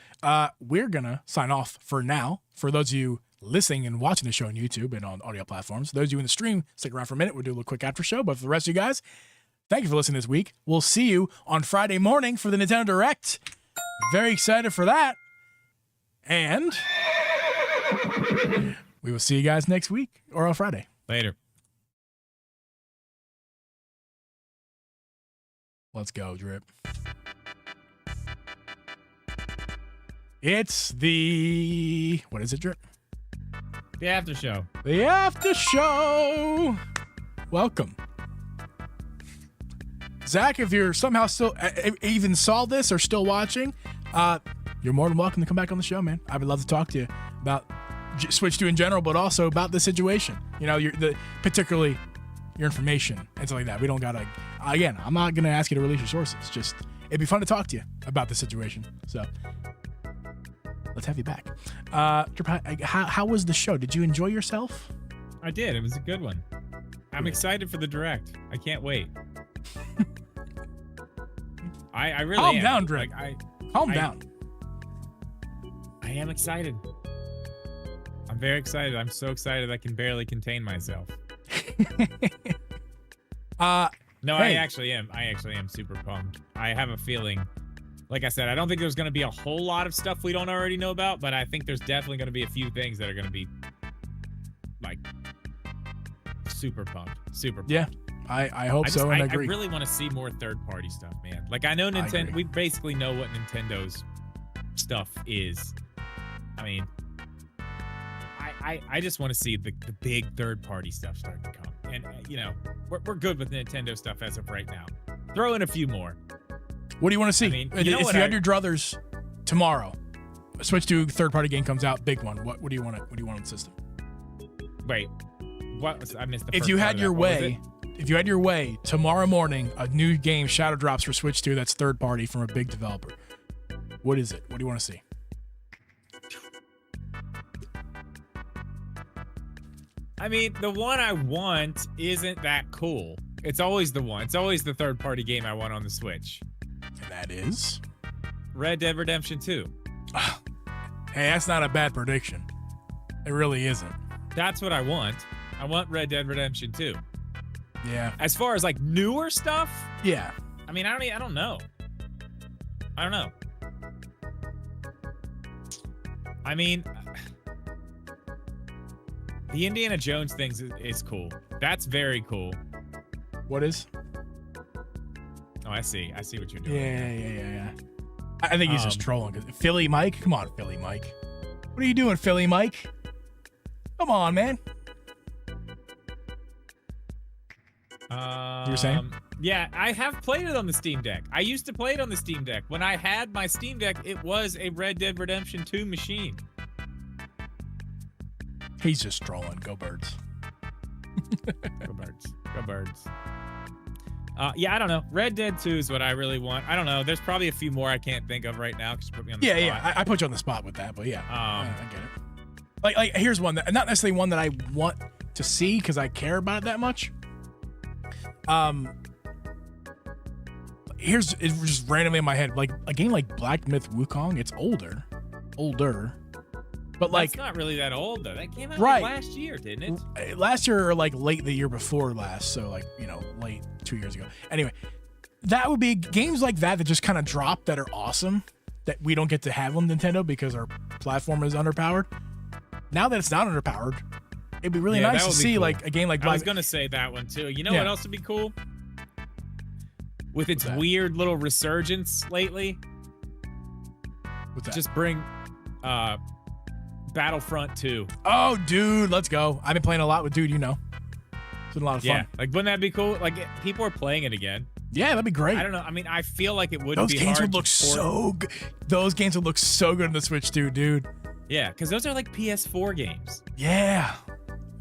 We're going to sign off for now. For those of you listening and watching the show on YouTube and on audio platforms, those of you in the stream, stick around for a minute. We'll do a little quick after show. But for the rest of you guys, thank you for listening this week. We'll see you on Friday morning for the Nintendo Direct. Very excited for that. And we will see you guys next week or on Friday. later. Let's go, Drip. It's the... What is it, Drip? The after show. The after show. Welcome. Zach, if you're somehow still even saw this or still watching, you're more than welcome to come back on the show, man. I would love to talk to you about Switch 2 in general, but also about the situation. Particularly your information and stuff like that. We don't gotta. Again, I'm not gonna ask you to release your sources. Just it'd be fun to talk to you about the situation. So let's have you back. How was the show? Did you enjoy yourself? I did. It was a good one. I'm excited for the Direct. I can't wait. I really Calm am. down, Drake. Like, Calm down. I am excited. I'm very excited. I'm so excited I can barely contain myself. No, hey. I actually am. I actually am super pumped. I have a feeling, like I said, I don't think there's going to be a whole lot of stuff we don't already know about, but I think there's definitely going to be a few things that are going to be, like, super pumped. Super pumped. Yeah, I hope so, and I agree. I really want to see more third-party stuff, man. Like, I know Nintendo, we basically know what Nintendo's stuff is. I mean, I just want to see the big third-party stuff start to come. And, you know, we're good with Nintendo stuff as of right now. Throw in a few more. What do you want to see? I mean, if you had your druthers tomorrow, a Switch 2 third-party game comes out, big one. What do you want? What do you want on the system? Wait, what? I missed the first If you part had of your that. way, if you had your way, tomorrow morning, a new game shadow drops for Switch 2 that's third-party from a big developer. What is it? What do you want to see? I mean, the one I want isn't that cool. It's always the one. It's always the third-party game I want on the Switch. And that is? Red Dead Redemption 2. Hey, that's not a bad prediction. It really isn't. That's what I want. I want Red Dead Redemption 2. Yeah. As far as like newer stuff, Yeah. I mean, I don't know. I don't know. I mean, the Indiana Jones thing is cool. That's very cool. What is? Oh, I see. I see what you're doing. Yeah. I think he's just trolling. Philly Mike? Come on, Philly Mike. What are you doing, Philly Mike? Come on, man. You were saying? Yeah, I have played it on the Steam Deck. I used to play it on the Steam Deck. When I had my Steam Deck, it was a Red Dead Redemption 2 machine. He's just trolling. Go Birds. Go Birds. Go Birds. Yeah, I don't know. Red Dead 2 is what I really want. I don't know. There's probably a few more I can't think of right now because you put me on the spot. Yeah. I put you on the spot with that, but yeah. I get it. Like here's one that, not necessarily one that I want to see because I care about it that much. It's just randomly in my head, like a game like Black Myth Wukong. It's older, but like it's not really that old though. That came out right. like last year, didn't it? Last year or like late the year before last, so like late 2 years ago. Anyway, that would be games like that just kind of drop that are awesome that we don't get to have on Nintendo because our platform is underpowered. Now that it's not underpowered, it'd be really nice to see cool. Like a game like Black. I was gonna say that one too. You know what else would be cool? With its weird little resurgence lately. What's that? Just bring Battlefront 2. Oh, dude, let's go. I've been playing a lot with dude, It's been a lot of fun. Yeah, like wouldn't that be cool? Like people are playing it again. Yeah, that'd be great. I don't know. I mean, I feel like it would be hard. Those games would look so good. Those games would look so good on the Switch too, dude. Yeah, because those are like PS4 games. Yeah.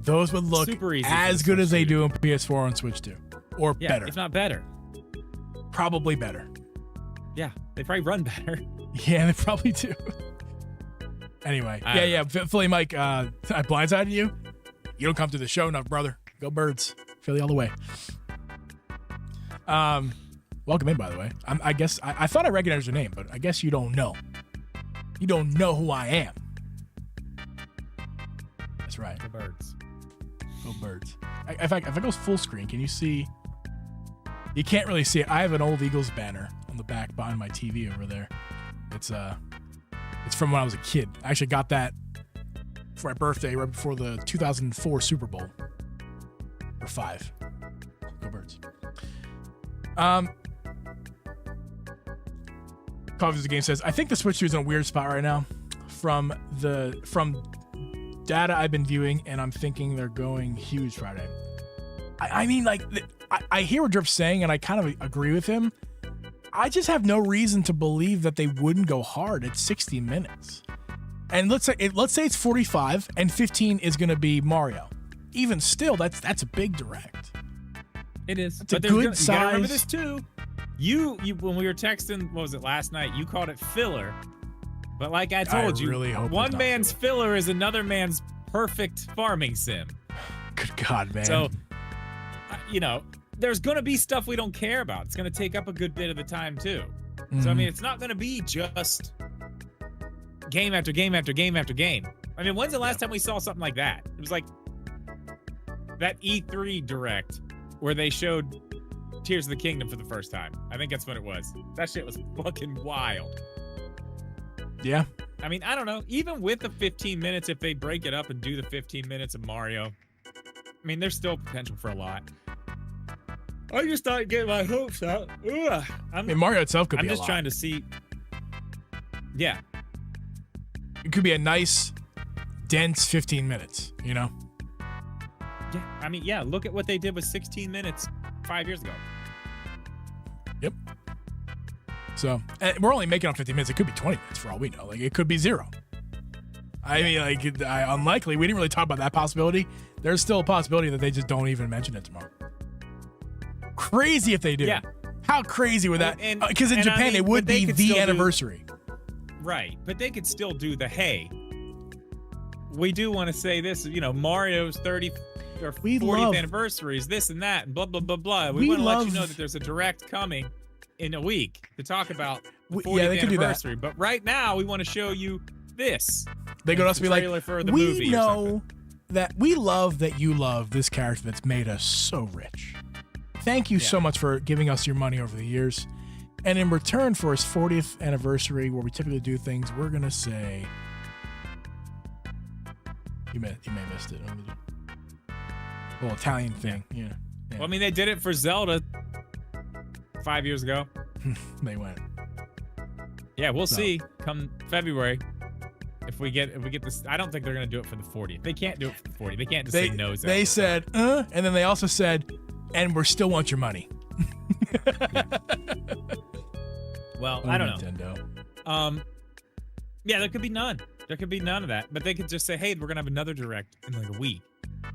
Those would look super easy as good as they do on PS4 and Switch 2. Or better. If not better. Probably better. Yeah, they probably run better. Yeah, they probably do. Anyway, Philly Mike, I blindsided you. You don't come to the show enough, brother. Go Birds. Philly all the way. Welcome in, by the way. I guess I thought I recognized your name, but I guess you don't know. You don't know who I am. That's right. Go Birds. Go Birds. If I go full screen, can you see? You can't really see it. I have an old Eagles banner on the back behind my TV over there. It's from when I was a kid. I actually got that for my birthday right before the 2004 Super Bowl. Or 5. Go Birds. Coffee the Game says, I think the Switch 2 is in a weird spot right now. From data I've been viewing, and I'm thinking they're going huge Friday. I mean, like, I hear what Drift's saying, and I kind of agree with him. I just have no reason to believe that they wouldn't go hard at 60 minutes. And let's say it's 45, and 15 is going to be Mario. Even still, that's a big direct. It is. It's a good size. You gotta remember this too. You when we were texting, what was it, last night? You called it filler. But like I told you, really hope one man's filler is another man's perfect farming sim. Good God, man. So, there's going to be stuff we don't care about. It's going to take up a good bit of the time, too. So I mean, it's not going to be just game after game after game after game. I mean, when's the last time we saw something like that? It was like that E3 Direct where they showed Tears of the Kingdom for the first time. I think that's what it was. That shit was fucking wild. Yeah. I mean, I don't know. Even with the 15 minutes, if they break it up and do the 15 minutes of Mario, I mean, there's still potential for a lot. I just started getting my hopes up. I mean, Mario itself could be I'm just a lot. trying to see. Yeah. It could be a nice, dense 15 minutes, you know? Yeah. I mean, yeah, look at what they did with 16 minutes 5 years ago. Yep. So, and we're only making on 15 minutes. It could be 20 minutes for all we know. Like, it could be 0. I mean, like, unlikely. We didn't really talk about that possibility. There's still a possibility that they just don't even mention it tomorrow. Crazy if they do. Yeah. How crazy would that? Because in and Japan, I mean, it would but they be could the still anniversary. Right. But they could still do the, hey, we do want to say this, you know, Mario's 30th or 40th anniversary is this and that, and blah, blah, blah, blah. We want to let you know that there's a direct coming in a week to talk about the 40th anniversary. But right now, we want to show you this. They could also be like, we know that we love that you love this character that's made us so rich. Thank you so much for giving us your money over the years. And in return for his 40th anniversary, where we typically do things, we're going to say... You may have missed it. A little Italian thing. Yeah. Well, I mean, they did it for Zelda 5 years ago. They went. Yeah, we'll see come February. If we get this, I don't think they're going to do it for the 40th. They can't do it for the 40th. They can't just say no. Zelda. They said, and then they also said, and we still want your money. Well, I don't know. Yeah, there could be none. There could be none of that. But they could just say, hey, we're going to have another direct in like a week,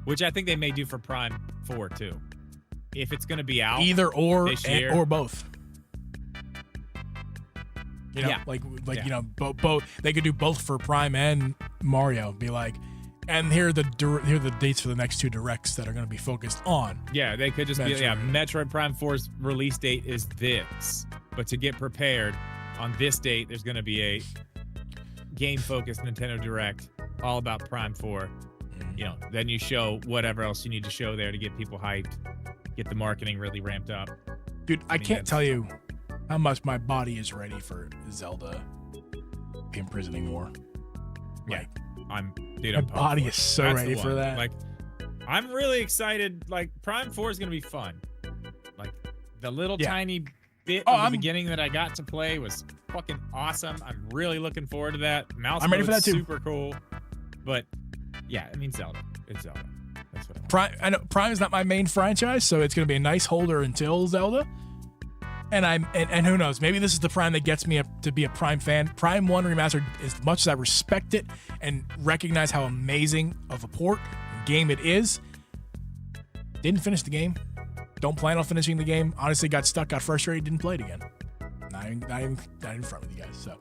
which I think they may do for Prime 4 too. If it's going to be out either or this year. Or both. You know, you know, both. They could do both for Prime and Mario. Be like, and here are the dates for the next 2 directs that are going to be focused on. Yeah, they could just Metroid. be Metroid Prime 4's release date is this, but to get prepared on this date, there's going to be a game-focused Nintendo Direct all about Prime 4. You know, then you show whatever else you need to show there to get people hyped, get the marketing really ramped up. Dude, I can't tell you how much my body is ready for Zelda imprisoning more. Yeah, my body is so ready for that. Like, I'm really excited. Like, Prime 4 is gonna be fun. Like, the little tiny bit in the beginning that I got to play was fucking awesome. I'm really looking forward to that. Mouse I'm ready for that too. Super cool. But yeah, I mean Zelda. It's Zelda. That's what I want. Prime. I know Prime is not my main franchise, so it's gonna be a nice holder until Zelda. And who knows? Maybe this is the Prime that gets me to be a Prime fan. Prime 1 Remastered, as much as I respect it and recognize how amazing of a port and game it is, didn't finish the game. Don't plan on finishing the game. Honestly, got stuck, got frustrated, didn't play it again. Not in front of you guys. So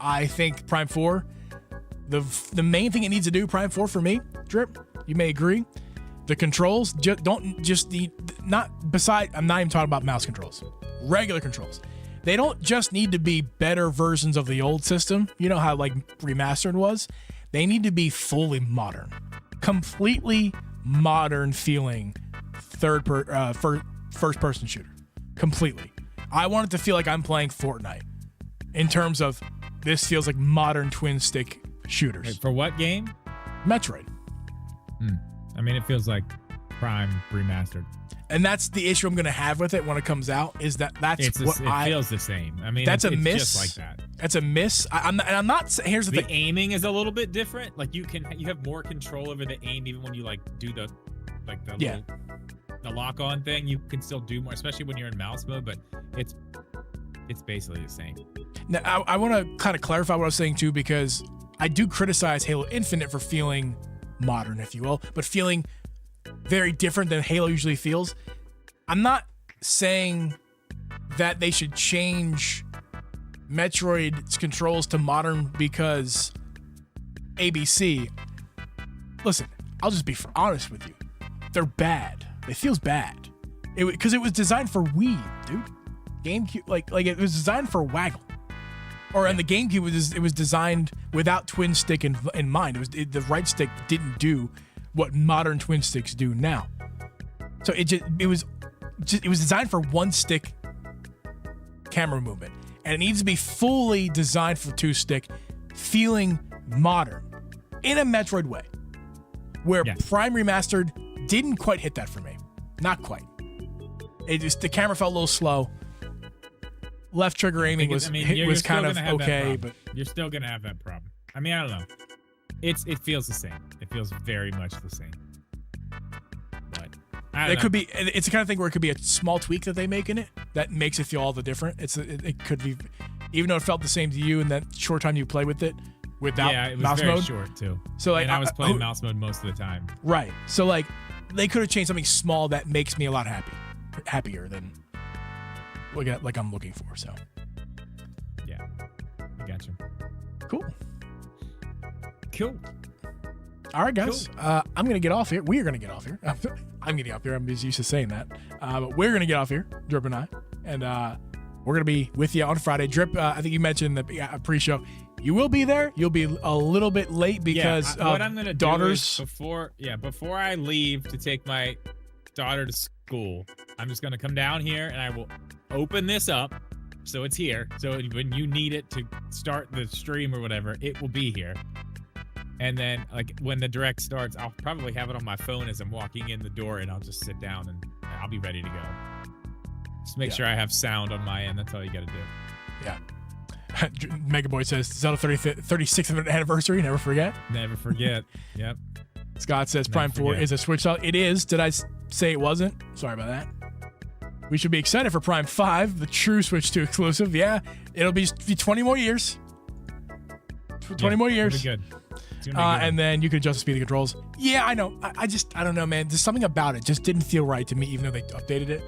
I think Prime 4, the main thing it needs to do, Prime 4 for me, Drip, you may agree, the controls I'm not even talking about mouse controls. Regular controls. They don't just need to be better versions of the old system. You know how like remastered was? They need to be fully modern. Completely modern feeling first person shooter. Completely. I want it to feel like I'm playing Fortnite in terms of this feels like modern twin stick shooters. Wait, for what game? Metroid. I mean, it feels like Prime remastered. And that's the issue I'm going to have with it when it comes out, is that it feels the same. I mean, that's a miss. Just like that. That's a miss. I'm not. Here's the thing. Aiming is a little bit different. Like you have more control over the aim, even when you like do the lock on thing. You can still do more, especially when you're in mouse mode. But it's basically the same. Now I want to kind of clarify what I was saying too, because I do criticize Halo Infinite for feeling modern, if you will, but feeling very different than Halo usually feels. I'm not saying that they should change Metroid's controls to modern because ABC. Listen, I'll just be honest with you. They're bad. It feels bad. Because it was designed for Wii, dude. GameCube, like it was designed for waggle. Or on the GameCube, it was designed without twin stick in mind. The right stick didn't do what modern twin sticks do now. So it was designed for one stick camera movement, and it needs to be fully designed for two stick, feeling modern in a Metroid way. Where Prime Remastered didn't quite hit that for me, not quite. The camera felt a little slow. Left trigger aiming was kind of okay, but you're still gonna have that problem. I mean, I don't know. It feels the same. It feels very much the same. But it's the kind of thing where it could be a small tweak that they make in it that makes it feel all the different. It could be, even though it felt the same to you in that short time you play with it without it was mouse very mode. Short too. So like, and I was playing mouse mode most of the time. Right. So like, they could have changed something small that makes me a lot happier than like I'm looking for. So yeah, I got you. Cool. All right, guys. Cool. I'm gonna get off here. We are gonna get off here. I'm getting off here. I'm just used to saying that. But we're gonna get off here, Drip and I, and we're gonna be with you on Friday. Drip, I think you mentioned the pre-show. You will be there. You'll be a little bit late because what I'm gonna daughters. Do is before I leave to take my daughter to school, I'm just gonna come down here and I will open this up so it's here. So when you need it to start the stream or whatever, it will be here. And then like when the direct starts, I'll probably have it on my phone as I'm walking in the door, and I'll just sit down and I'll be ready to go. Just make sure I have sound on my end. That's all you got to do. Yeah. Mega Boy says Zelda 36th anniversary. Never forget. Never forget. Yep. Scott says Prime 4 is a Switch title. It is. Did I say it wasn't? Sorry about that. We should be excited for Prime 5, the true Switch 2 exclusive. Yeah, it'll be 20 more years. 20 more years. It'll be good. And then you can adjust the speed of the controls. Yeah, I know. I don't know, man. There's something about it just didn't feel right to me, even though they updated it.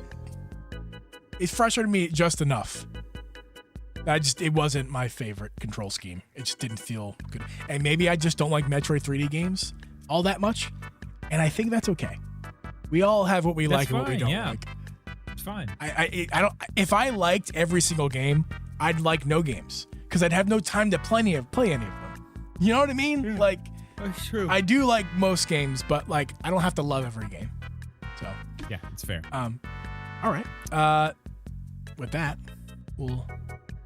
It frustrated me just enough. It wasn't my favorite control scheme. It just didn't feel good. And maybe I just don't like Metroid 3D games all that much. And I think that's okay. We all have what we like and what we don't like. It's fine. I don't. If I liked every single game, I'd like no games because I'd have no time to play any of them. You know what I mean? Yeah, like, that's true. I do like most games, but like, I don't have to love every game. So yeah, it's fair. All right. With that, we'll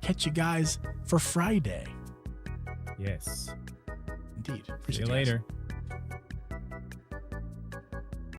catch you guys for Friday. Yes. Indeed. See you later.